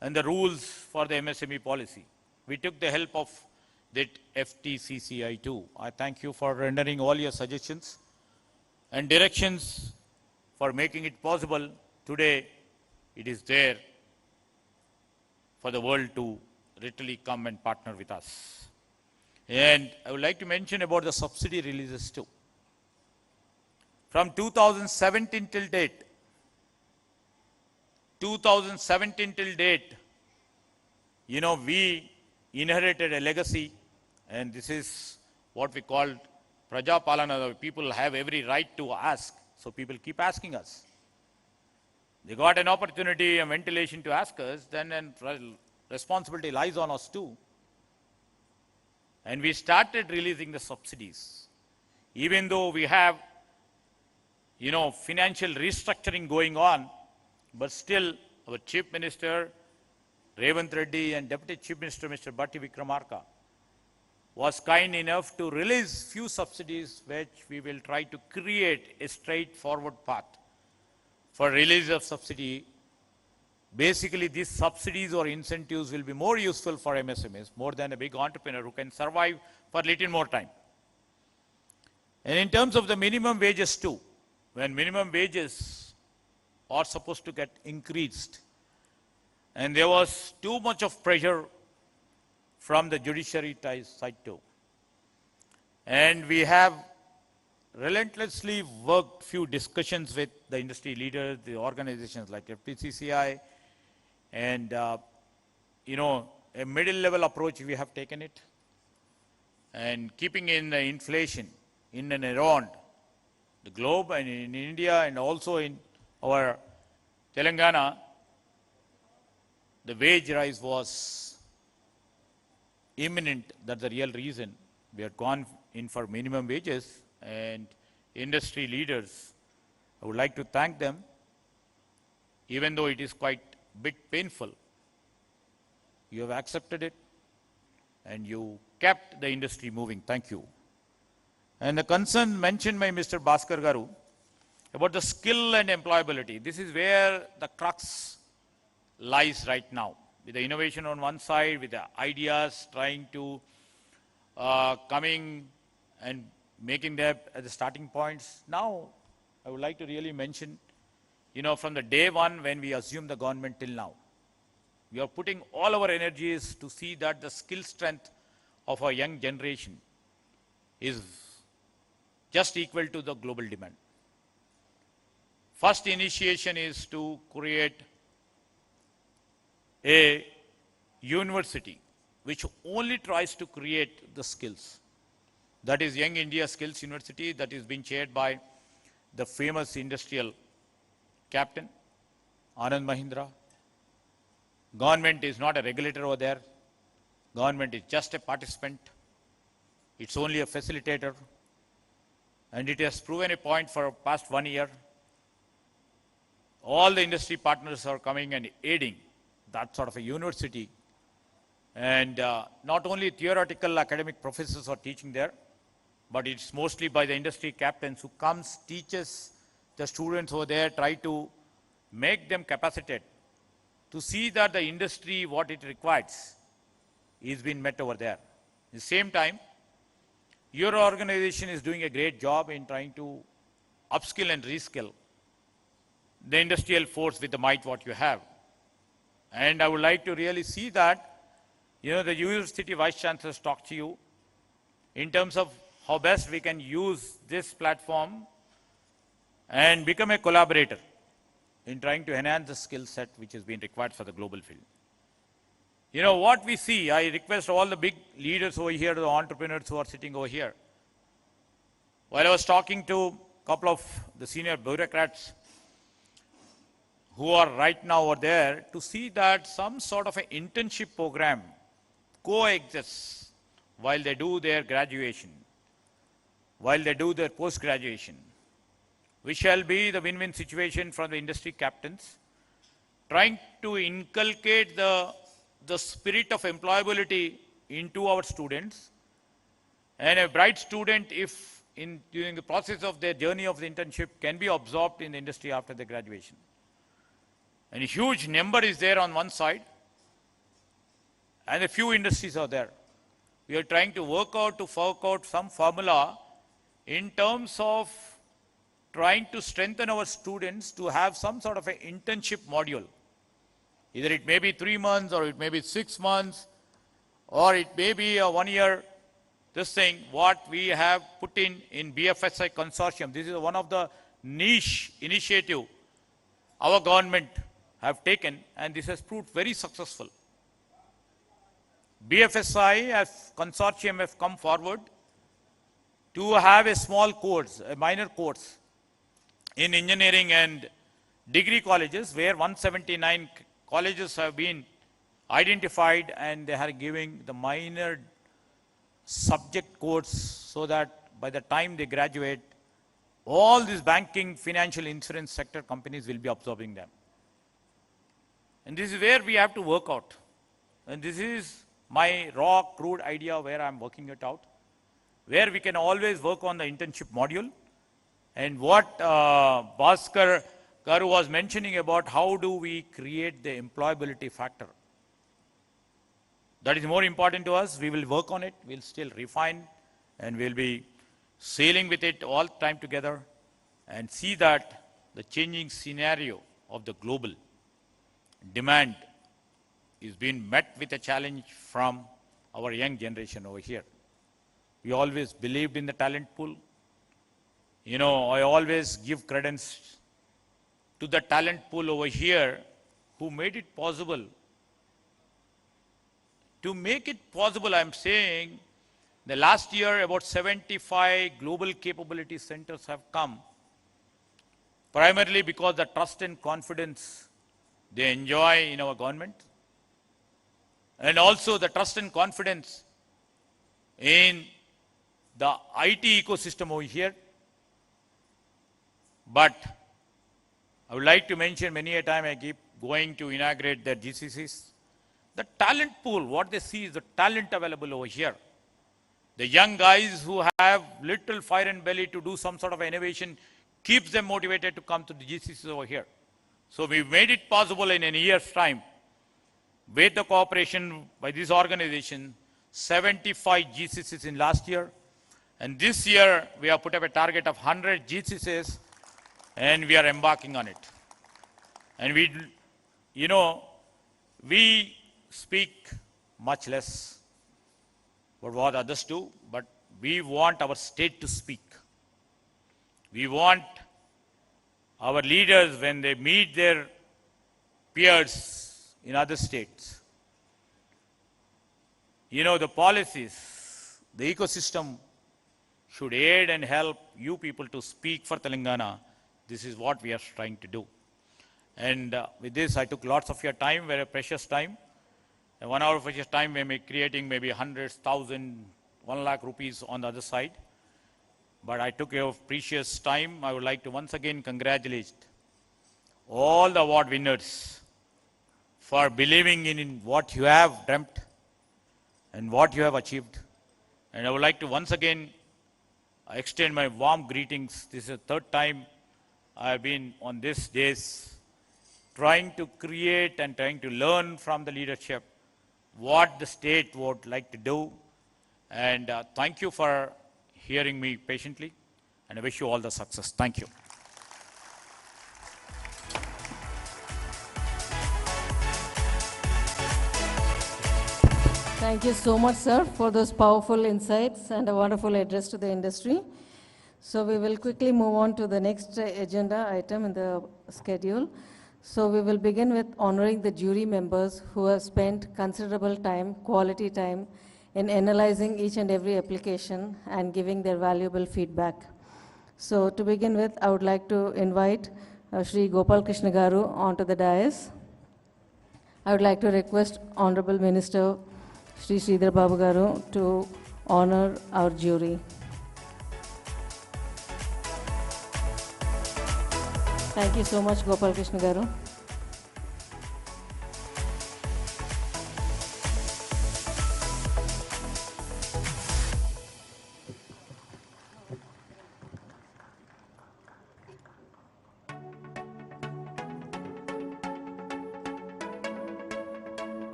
and the rules for the MSME policy, we took the help of that FTCCI too. I thank you for rendering all your suggestions and directions for making it possible. Today, it is there for the world to literally come and partner with us. And I would like to mention about the subsidy releases too. From 2017 till date, you know, we inherited a legacy, and this is what we call Praja Palana. People have every right to ask, so people keep asking us. They got an opportunity, a ventilation to ask us, then responsibility lies on us too. And we started releasing the subsidies. Even though we have, you know, financial restructuring going on, but still our Chief Minister, Revanth Reddy, and Deputy Chief Minister, Mr. Bhatti Vikramarka, was kind enough to release few subsidies which we will try to create a straightforward path for release of subsidy. Basically, these subsidies or incentives will be more useful for MSMEs, more than a big entrepreneur who can survive for a little more time. And in terms of the minimum wages too, when minimum wages are supposed to get increased, And there was too much of pressure from the judiciary side too. And we have relentlessly worked few discussions with the industry leaders, the organizations like FTCCI, and a middle level approach we have taken it. And keeping in the inflation in and around the globe and in India and also in our Telangana, the wage rise was imminent. That's the real reason we had gone in for minimum wages. And industry leaders, I would like to thank them, even though it is quite a bit painful. You have accepted it and you kept the industry moving. Thank you. And the concern mentioned by Mr. Bhaskar Garu about the skill and employability. This is where the crux lies right now. With the innovation on one side, with the ideas trying to coming and making them as the starting points. Now, I would like to really mention, from the day one when we assumed the government till now, we are putting all our energies to see that the skill strength of our young generation is just equal to the global demand. First initiation is to create a university which only tries to create the skills. That is Young India Skills University, that is being chaired by the famous industrial captain, Anand Mahindra. Government is not a regulator over there. Government is just a participant. It's only a facilitator. And it has proven a point for past 1 year. All the industry partners are coming and aiding that sort of a university. And not only theoretical academic professors are teaching there, but it's mostly by the industry captains who comes, teaches the students over there, try to make them capacitated to see that the industry, what it requires, is being met over there. At the same time, your organization is doing a great job in trying to upskill and reskill the industrial force with the might what you have. And I would like to really see that, the university vice chancellors talk to you in terms of how best we can use this platform and become a collaborator in trying to enhance the skill set which has been required for the global field. What we see, I request all the big leaders over here, the entrepreneurs who are sitting over here. While I was talking to a couple of the senior bureaucrats who are right now over there, to see that some sort of an internship program coexists while they do their graduation, while they do their post-graduation, which shall be the win-win situation for the industry captains, trying to inculcate the spirit of employability into our students. And a bright student, if during the process of their journey of the internship, can be absorbed in the industry after the graduation. And a huge number is there on one side, and a few industries are there. We are trying to work out some formula in terms of trying to strengthen our students to have some sort of an internship module. Either it may be 3 months, or it may be 6 months, or it may be a 1 year. This thing, what we have put in BFSI consortium, this is one of the niche initiative our government have taken, and this has proved very successful. BFSI as consortium have come forward to have a small course, a minor course in engineering and degree colleges, where 179 colleges have been identified, and they are giving the minor subject course so that by the time they graduate, all these banking, financial, insurance sector companies will be absorbing them. And this is where we have to work out. And this is my raw, crude idea where I'm working it out, where we can always work on the internship module. And what Bhaskar Garu was mentioning about how do we create the employability factor. That is more important to us. We will work on it. We'll still refine, and we'll be sailing with it all the time together and see that the changing scenario of the global demand is being met with a challenge from our young generation over here. We always believed in the talent pool. You know, I always give credence to the talent pool over here who made it possible. To make it possible, I'm saying, the last year about 75 global capability centers have come, primarily because the trust and confidence they enjoy in our government, and also the trust and confidence in the IT ecosystem over here. But I would like to mention, many a time I keep going to inaugurate the GCCs. The talent pool, what they see is the talent available over here. The young guys who have little fire and belly to do some sort of innovation keeps them motivated to come to the GCCs over here. So we made it possible in a year's time, with the cooperation by this organization, 75 GCCs in last year. And this year, we have put up a target of 100 GCCs, and we are embarking on it. And we, you know, we speak much less about what others do, but we want our state to speak. We want our leaders, when they meet their peers in other states, you know, the policies, the ecosystem should aid and help you people to speak for Telangana. This is what we are trying to do. And with this, I took lots of your time, very precious time. And 1 hour of precious time, we may be creating maybe hundreds, 1,000, 1 lakh rupees on the other side. But I took your precious time. I would like to once again congratulate all the award winners for believing in what you have dreamt and what you have achieved. And I would like to once again extend my warm greetings. This is the third time I have been on these days trying to create and trying to learn from the leadership what the state would like to do. And thank you for hearing me patiently, and I wish you all the success. Thank you. Thank you so much, sir, for those powerful insights and a wonderful address to the industry. So we will quickly move on to the next agenda item in the schedule. So we will begin with honoring the jury members who have spent considerable time, quality time, in analyzing each and every application and giving their valuable feedback. So to begin with, I would like to invite Shri Gopal Krishna Garu onto the dais. I would like to request Honorable Minister Shri Sridhar Babu Garu to honor our jury. Thank you so much, Gopal Krishna Garu.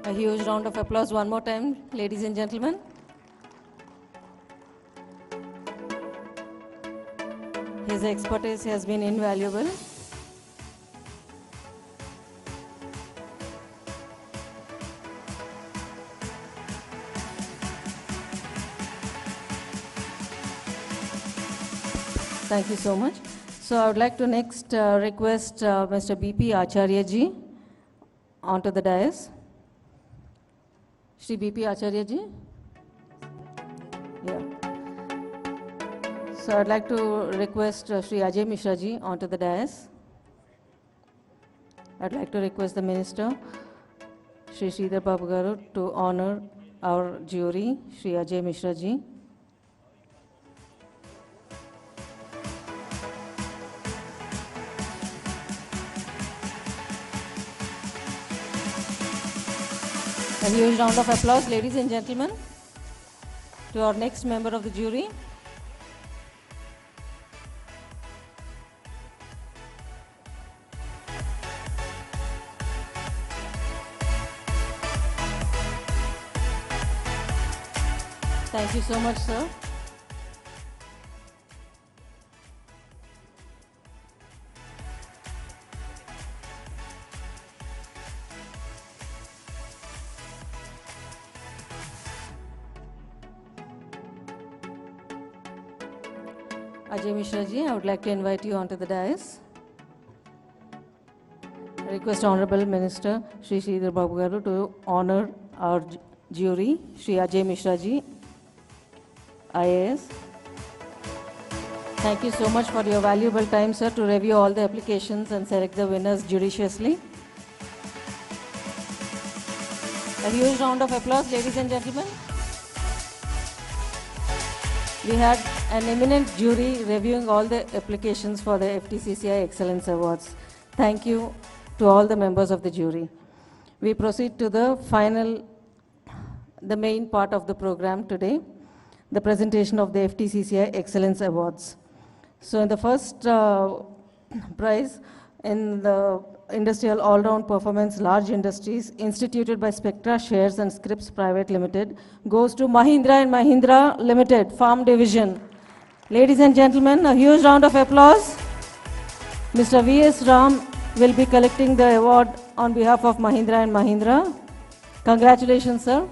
A huge round of applause one more time, ladies and gentlemen. His expertise has been invaluable. Thank you so much. So I would like to next request Mr. B.P. Acharya ji onto the dais. Shri B.P. Acharya ji. Yeah. So I'd like to request Shri Ajay Mishra ji onto the dais. I'd like to request the Minister, Shri Sridhar Babu Garu, to honor our jury, Shri Ajay Mishra ji. A huge round of applause, ladies and gentlemen, to our next member of the jury. Thank you so much, sir. Ajay Mishra ji, I would like to invite you onto the dais. I request Honorable Minister Shri Sridhar Babu Garu to honor our jury, Shri Ajay Mishra ji, IAS. Thank you so much for your valuable time, sir, to review all the applications and select the winners judiciously. A huge round of applause, ladies and gentlemen. We had an eminent jury reviewing all the applications for the FTCCI Excellence Awards. Thank you to all the members of the jury. We proceed to the main part of the program today, the presentation of the FTCCI Excellence Awards. So in the first prize in the Industrial All-Round Performance Large Industries instituted by Spectra Shares and Scripts Private Limited goes to Mahindra and Mahindra Limited, Farm Division. Ladies and gentlemen, a huge round of applause. Mr. V.S. Ram will be collecting the award on behalf of Mahindra and Mahindra. Congratulations, sir.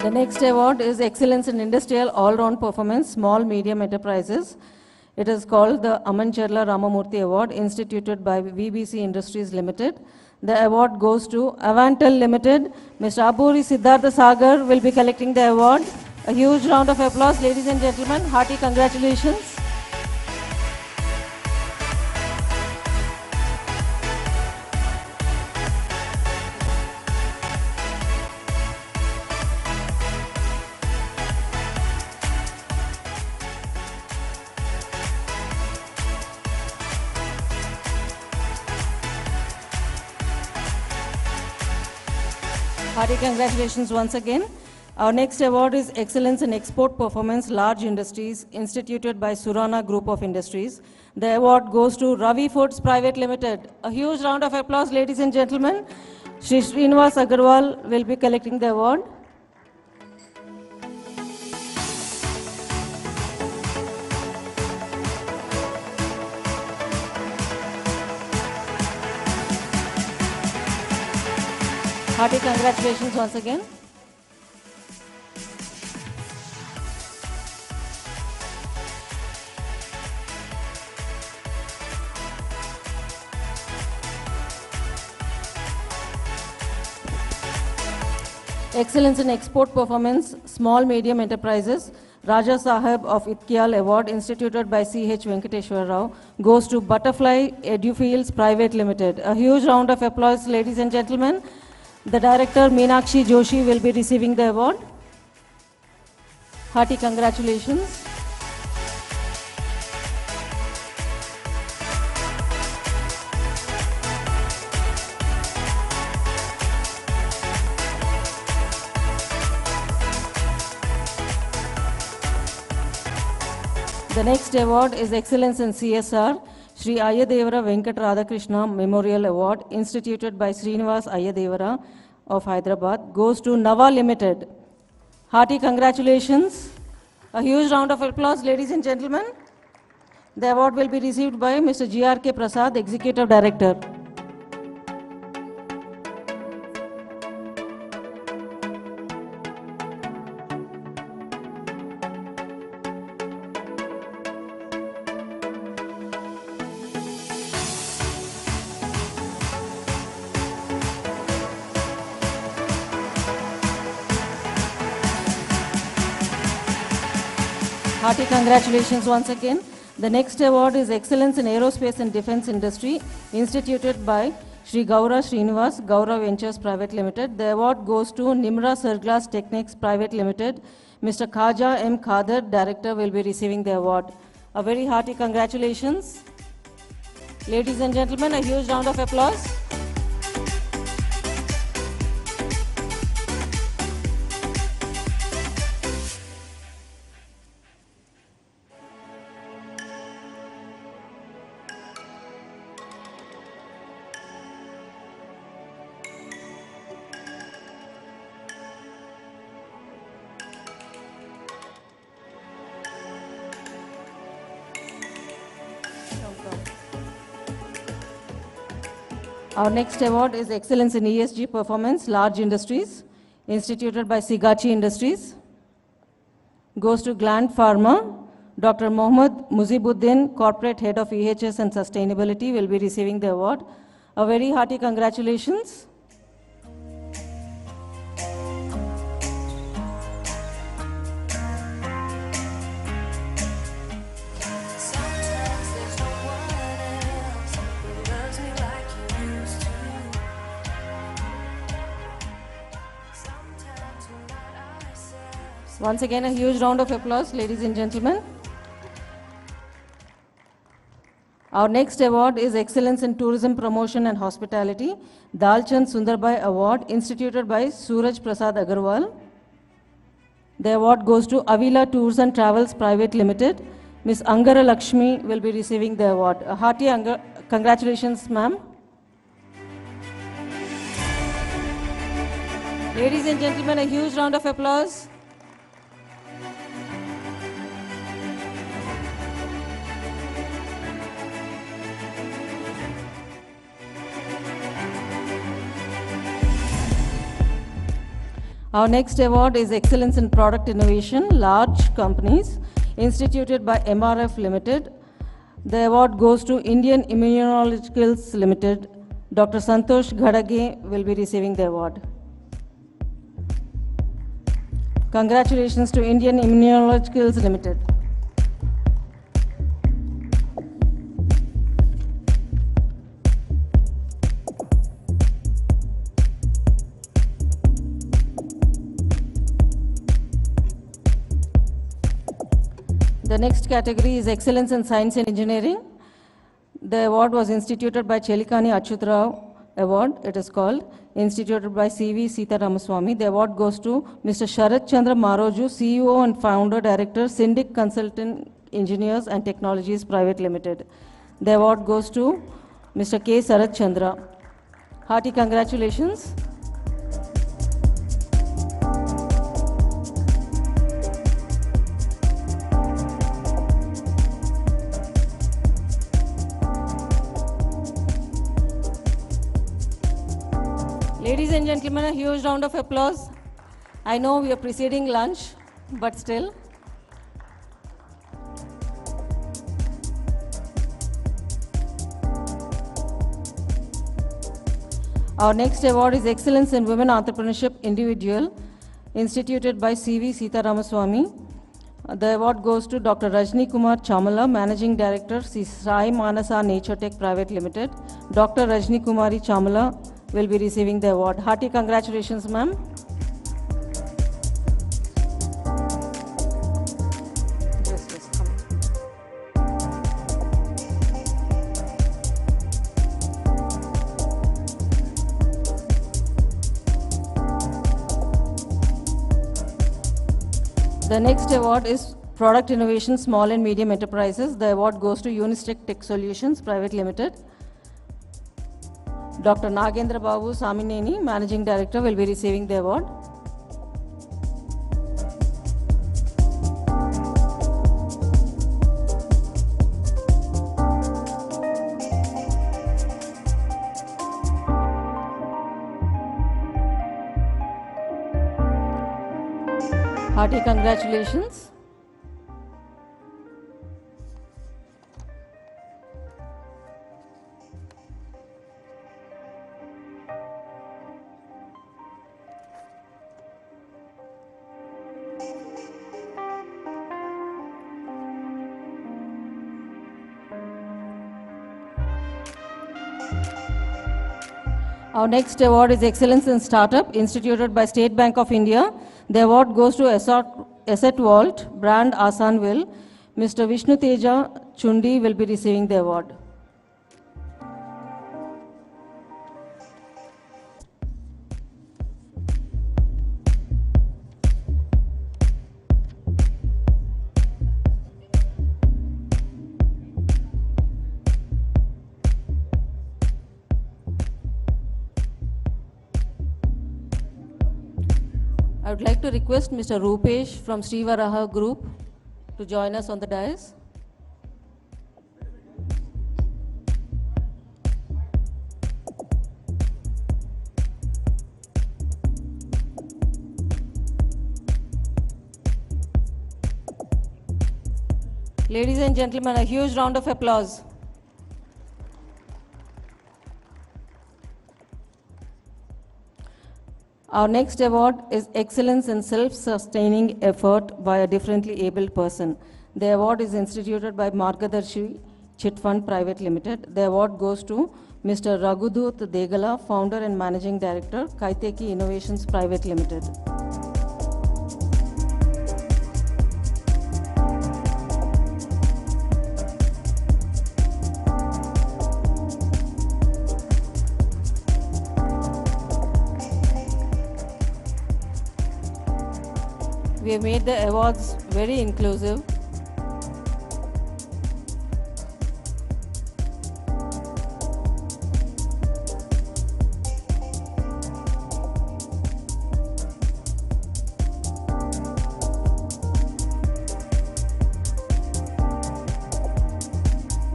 The next award is Excellence in Industrial All-Round Performance, Small Medium Enterprises. It is called the Amancherla Ramamurthy Award, instituted by VBC Industries Limited. The award goes to Avantel Limited. Mr. Aburi Siddhartha Sagar will be collecting the award. A huge round of applause, ladies and gentlemen. Hearty congratulations. Hearty congratulations once again. Our next award is Excellence in Export Performance Large Industries, instituted by Surana Group of Industries. The award goes to Ravi Foods Private Limited. A huge round of applause, ladies and gentlemen. Shri Srinivas Agarwal will be collecting the award. Hearty congratulations once again. Excellence in Export Performance, Small Medium Enterprises, Raja Sahib of Itkial Award, instituted by C.H. Venkateshwar Rao, goes to Butterfly Edufields Private Limited. A huge round of applause, ladies and gentlemen. The director, Meenakshi Joshi, will be receiving the award. Hearty congratulations. The next award is Excellence in CSR, Sri Ayadevara Venkat Radhakrishna Memorial Award, instituted by Srinivas Ayadevara of Hyderabad, goes to Nava Limited. Hearty congratulations. A huge round of applause, ladies and gentlemen. The award will be received by Mr. G.R.K. Prasad, Executive Director. Hearty congratulations once again. The next award is Excellence in Aerospace and Defense Industry, instituted by Sri Gaura Srinivas, Gaura Ventures Private Limited. The award goes to Nimra Surglass Techniques Private Limited. Mr. Khaja M. Khader, Director, will be receiving the award. A very hearty congratulations. Ladies and gentlemen, a huge round of applause. Our next award is Excellence in ESG Performance, Large Industries, instituted by Sigachi Industries. Goes to Gland Pharma. Dr. Mohammad Muzibuddin, Corporate Head of EHS and Sustainability, will be receiving the award. A very hearty congratulations. Once again, a huge round of applause, ladies and gentlemen. Our next award is Excellence in Tourism Promotion and Hospitality, Dalchand Sundarbai Award, instituted by Suraj Prasad Agarwal. The award goes to Avila Tours and Travels Private Limited. Ms. Angara Lakshmi will be receiving the award. A hearty congratulations, ma'am. Ladies and gentlemen, a huge round of applause. Our next award is Excellence in Product Innovation, Large Companies, instituted by MRF Limited. The award goes to Indian Immunologicals Limited. Dr. Santosh Ghadage will be receiving the award. Congratulations to Indian Immunologicals Limited. The next category is Excellence in Science and Engineering. The award was instituted by Chelikani Achyutrao Award. It is called, instituted by C.V. Sita Ramaswamy. The award goes to Mr. Sharat Chandra Maroju, CEO and Founder Director, Syndic Consultant Engineers and Technologies Private Limited. The award goes to Mr. K. Sarat Chandra. Hearty congratulations. Ladies and gentlemen, a huge round of applause. I know we are preceding lunch, but still. Our next award is Excellence in Women Entrepreneurship Individual, instituted by C.V. Sita Ramaswamy. The award goes to Dr. Rajni Kumar Chamala, Managing Director, Sai Manasa Nature Tech Private Limited. Dr. Rajni Kumari Chamala will be receiving the award. Hearty congratulations, ma'am. The next award is Product Innovation Small and Medium Enterprises. The award goes to Unistech Tech Solutions Private Limited. Dr. Nagendra Babu Samineni, Managing Director, will be receiving the award. Hearty congratulations. Our next award is Excellence in Startup, instituted by State Bank of India. The award goes to Asset Vault, brand Asanville. Mr. Vishnu Teja Chundi will be receiving the award. I would like to request Mr. Rupesh from Srivaraha Group to join us on the dais. Ladies and gentlemen, a huge round of applause. Our next award is Excellence in Self-Sustaining Effort by a Differently Abled Person. The award is instituted by Margadarshi Chit Fund Private Limited. The award goes to Mr. Raghudut Degala, Founder and Managing Director, Kaiteki Innovations Private Limited. We have made the awards very inclusive.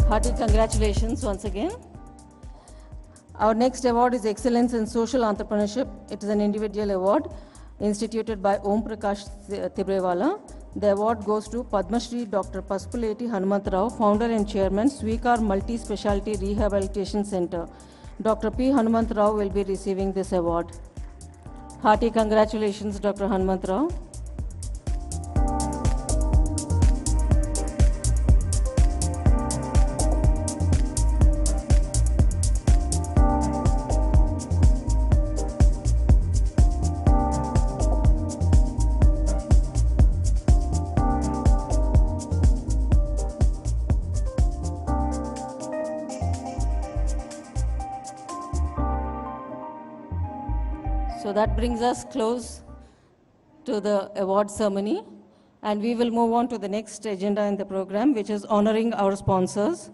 Hearty congratulations once again. Our next award is Excellence in Social Entrepreneurship. It is an individual award instituted by Om Prakash Tibrewala. The award goes to Padma Shri Dr. Pasupuleti Hanumantrao, Founder and Chairman, Swikar Multi-Specialty Rehabilitation Center. Dr. P. Hanumantrao will be receiving this award. Hearty congratulations, Dr. Hanumantrao. So that brings us close to the award ceremony, and we will move on to the next agenda in the program, which is honoring our sponsors.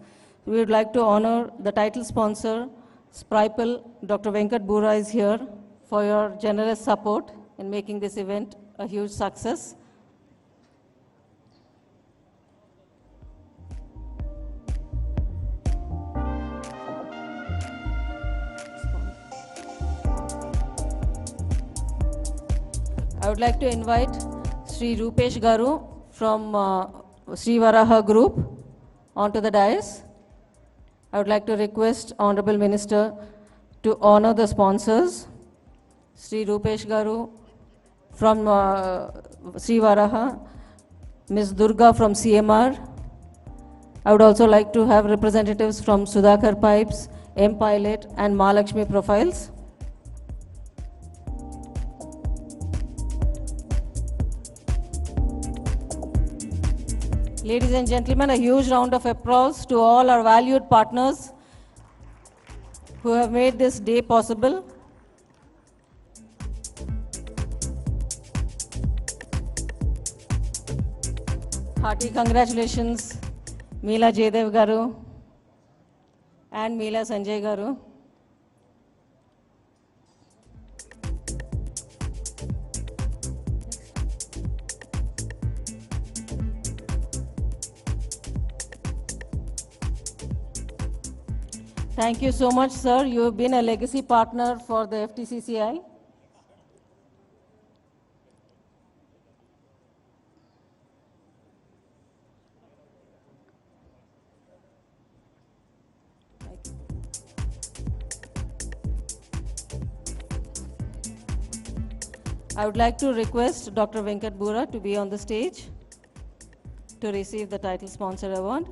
We would like to honor the title sponsor, Spripal. Dr. Venkat Bura is here for your generous support in making this event a huge success. I would like to invite Sri Rupesh Garu from Sri Varaha Group onto the dais. I would like to request Honorable Minister to honor the sponsors. Sri Rupesh Garu from Sri Varaha, Ms. Durga from CMR. I would also like to have representatives from Sudhakar Pipes, M Pilot and Mahalakshmi Profiles. Ladies and gentlemen, a huge round of applause to all our valued partners who have made this day possible. Hearty congratulations, Meela Jaydev Garu and Meela Sanjay Garu. Thank you so much, sir. You have been a legacy partner for the FTCCI. I would like to request Dr. Venkat Bura to be on the stage to receive the title sponsor award.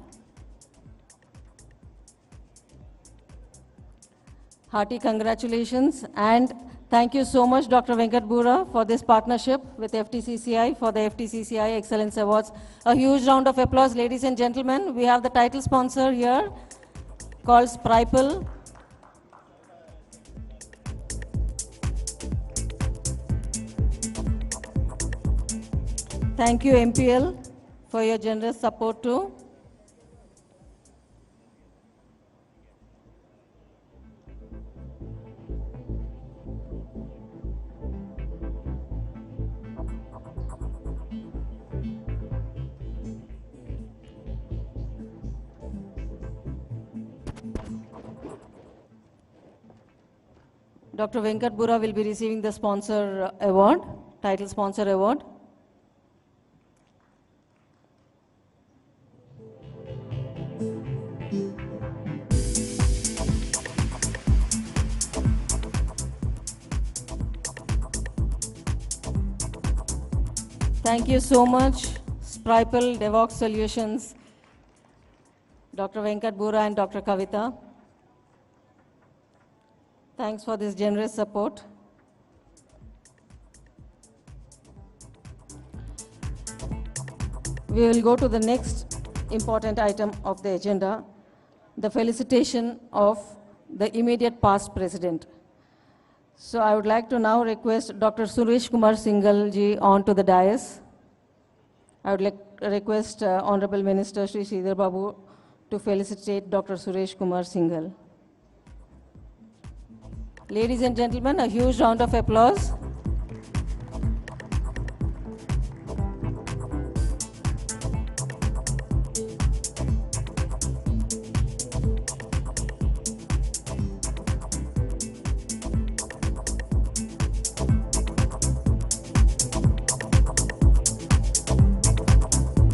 Hearty congratulations and thank you so much, Dr. Venkat Bura, for this partnership with FTCCI for the FTCCI Excellence Awards. A huge round of applause, ladies and gentlemen. We have the title sponsor here called Spripal. Thank you, MPL, for your generous support too. Dr. Venkat Bura will be receiving the sponsor award, title sponsor award. Thank you so much, Spripal DevOps Solutions, Dr. Venkat Bura and Dr. Kavita. Thanks for this generous support. We will go to the next important item of the agenda, the felicitation of the immediate past president. So I would like to now request Dr. Suresh Kumar Singhal ji on to the dais. I would like to request Honorable Minister Shri Sridhar Babu to felicitate Dr. Suresh Kumar Singhal. Ladies and gentlemen, a huge round of applause.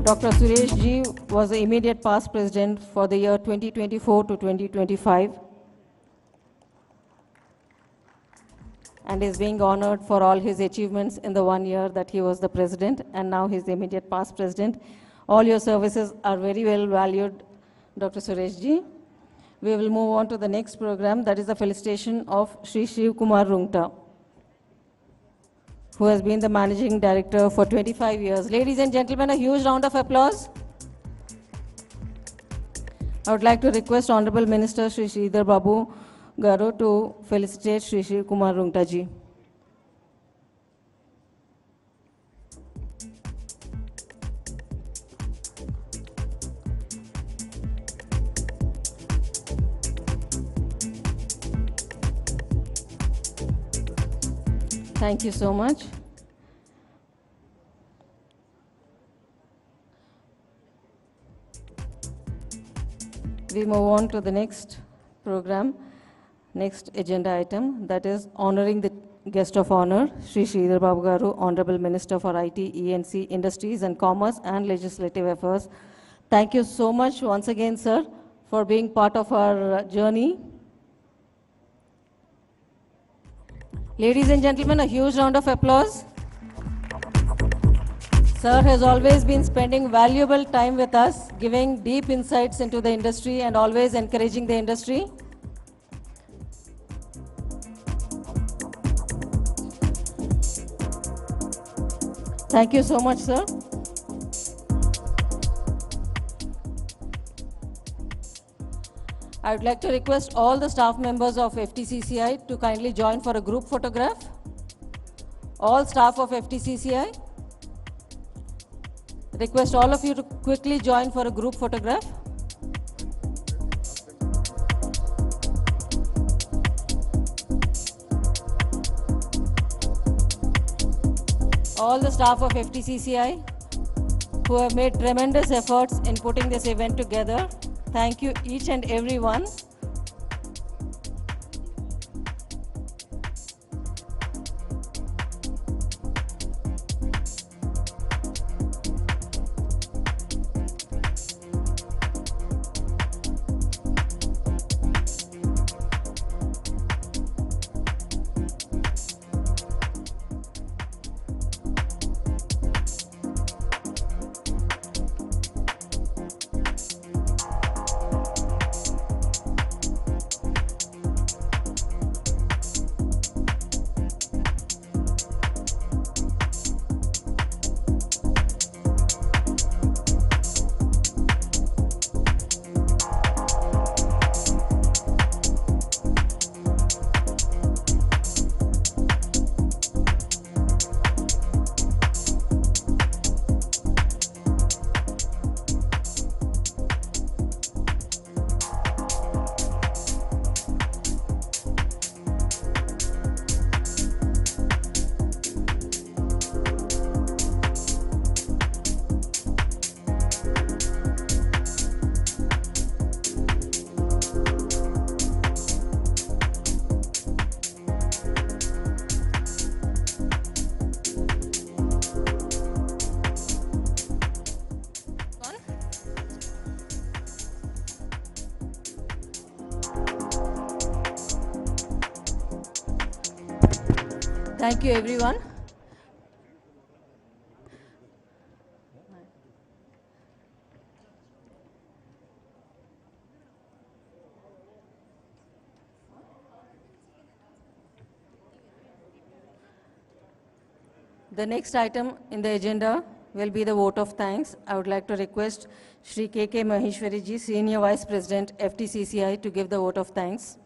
Dr. Suresh ji was the immediate past president for the year 2024 to 2025 and is being honored for all his achievements in the 1 year that he was the president, and now he's the immediate past president. All your services are very well valued, Dr. Suresh ji. We will move on to the next program, that is the felicitation of Shri Shiv Kumar Rungta, who has been the managing director for 25 years. Ladies and gentlemen, a huge round of applause. I would like to request Honorable Minister Shri Sridhar Babu Garu to felicitate Shri Shiv Kumar Rungta ji. Thank you so much. We move on to the next program, next agenda item, that is honoring the guest of honor, Shri Sridhar Babu Garu, Honorable Minister for IT, E&C, Industries and Commerce and Legislative Affairs. Thank you so much once again, sir, for being part of our journey. Ladies and gentlemen, a huge round of applause. Sir has always been spending valuable time with us, giving deep insights into the industry and always encouraging the industry. Thank you so much, sir. I would like to request all the staff members of FTCCI to kindly join for a group photograph. All staff of FTCCI, request all of you to quickly join for a group photograph. All the staff of FTCCI who have made tremendous efforts in putting this event together. Thank you each and every one. Thank you, everyone. The next item in the agenda will be the vote of thanks. I would like to request Shri K.K. Maheshwari ji, Senior Vice President, FTCCI, to give the vote of thanks.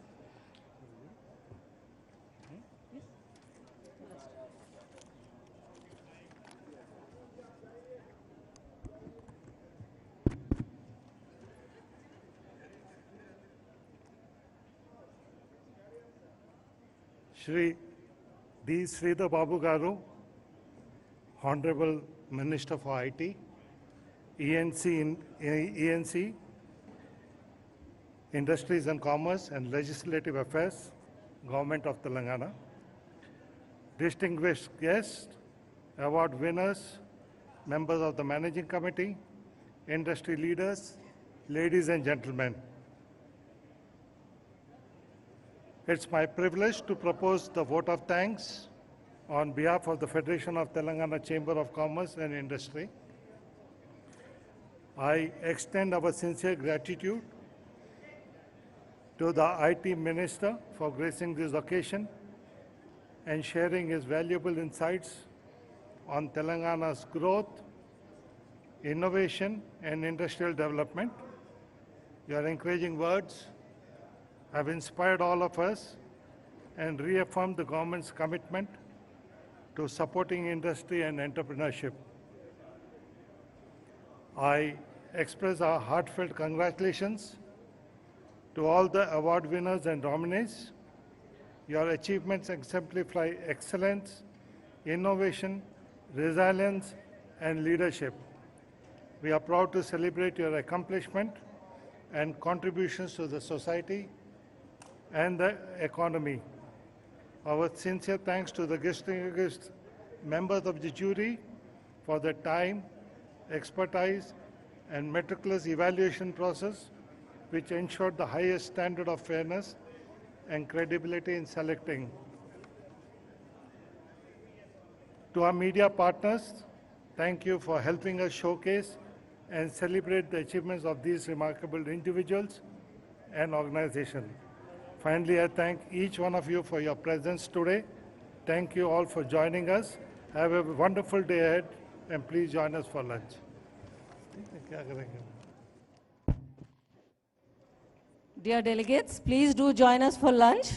Shri D. Sridhar Babu Garu, Honorable Minister for IT, ENC, Industries and Commerce and Legislative Affairs, Government of Telangana, distinguished guests, award winners, members of the Managing Committee, industry leaders, ladies and gentlemen. It's my privilege to propose the vote of thanks on behalf of the Federation of Telangana Chamber of Commerce and Industry. I extend our sincere gratitude to the IT Minister for gracing this occasion and sharing his valuable insights on Telangana's growth, innovation, and industrial development. Your encouraging words have inspired all of us and reaffirmed the government's commitment to supporting industry and entrepreneurship. I express our heartfelt congratulations to all the award winners and nominees. Your achievements exemplify excellence, innovation, resilience, and leadership. We are proud to celebrate your accomplishment and contributions to the society and the economy. Our sincere thanks to the distinguished members of the jury for their time, expertise, and meticulous evaluation process, which ensured the highest standard of fairness and credibility in selecting. To our media partners, thank you for helping us showcase and celebrate the achievements of these remarkable individuals and organizations. Finally, I thank each one of you for your presence today. Thank you all for joining us. Have a wonderful day ahead, and please join us for lunch. Dear delegates, please do join us for lunch.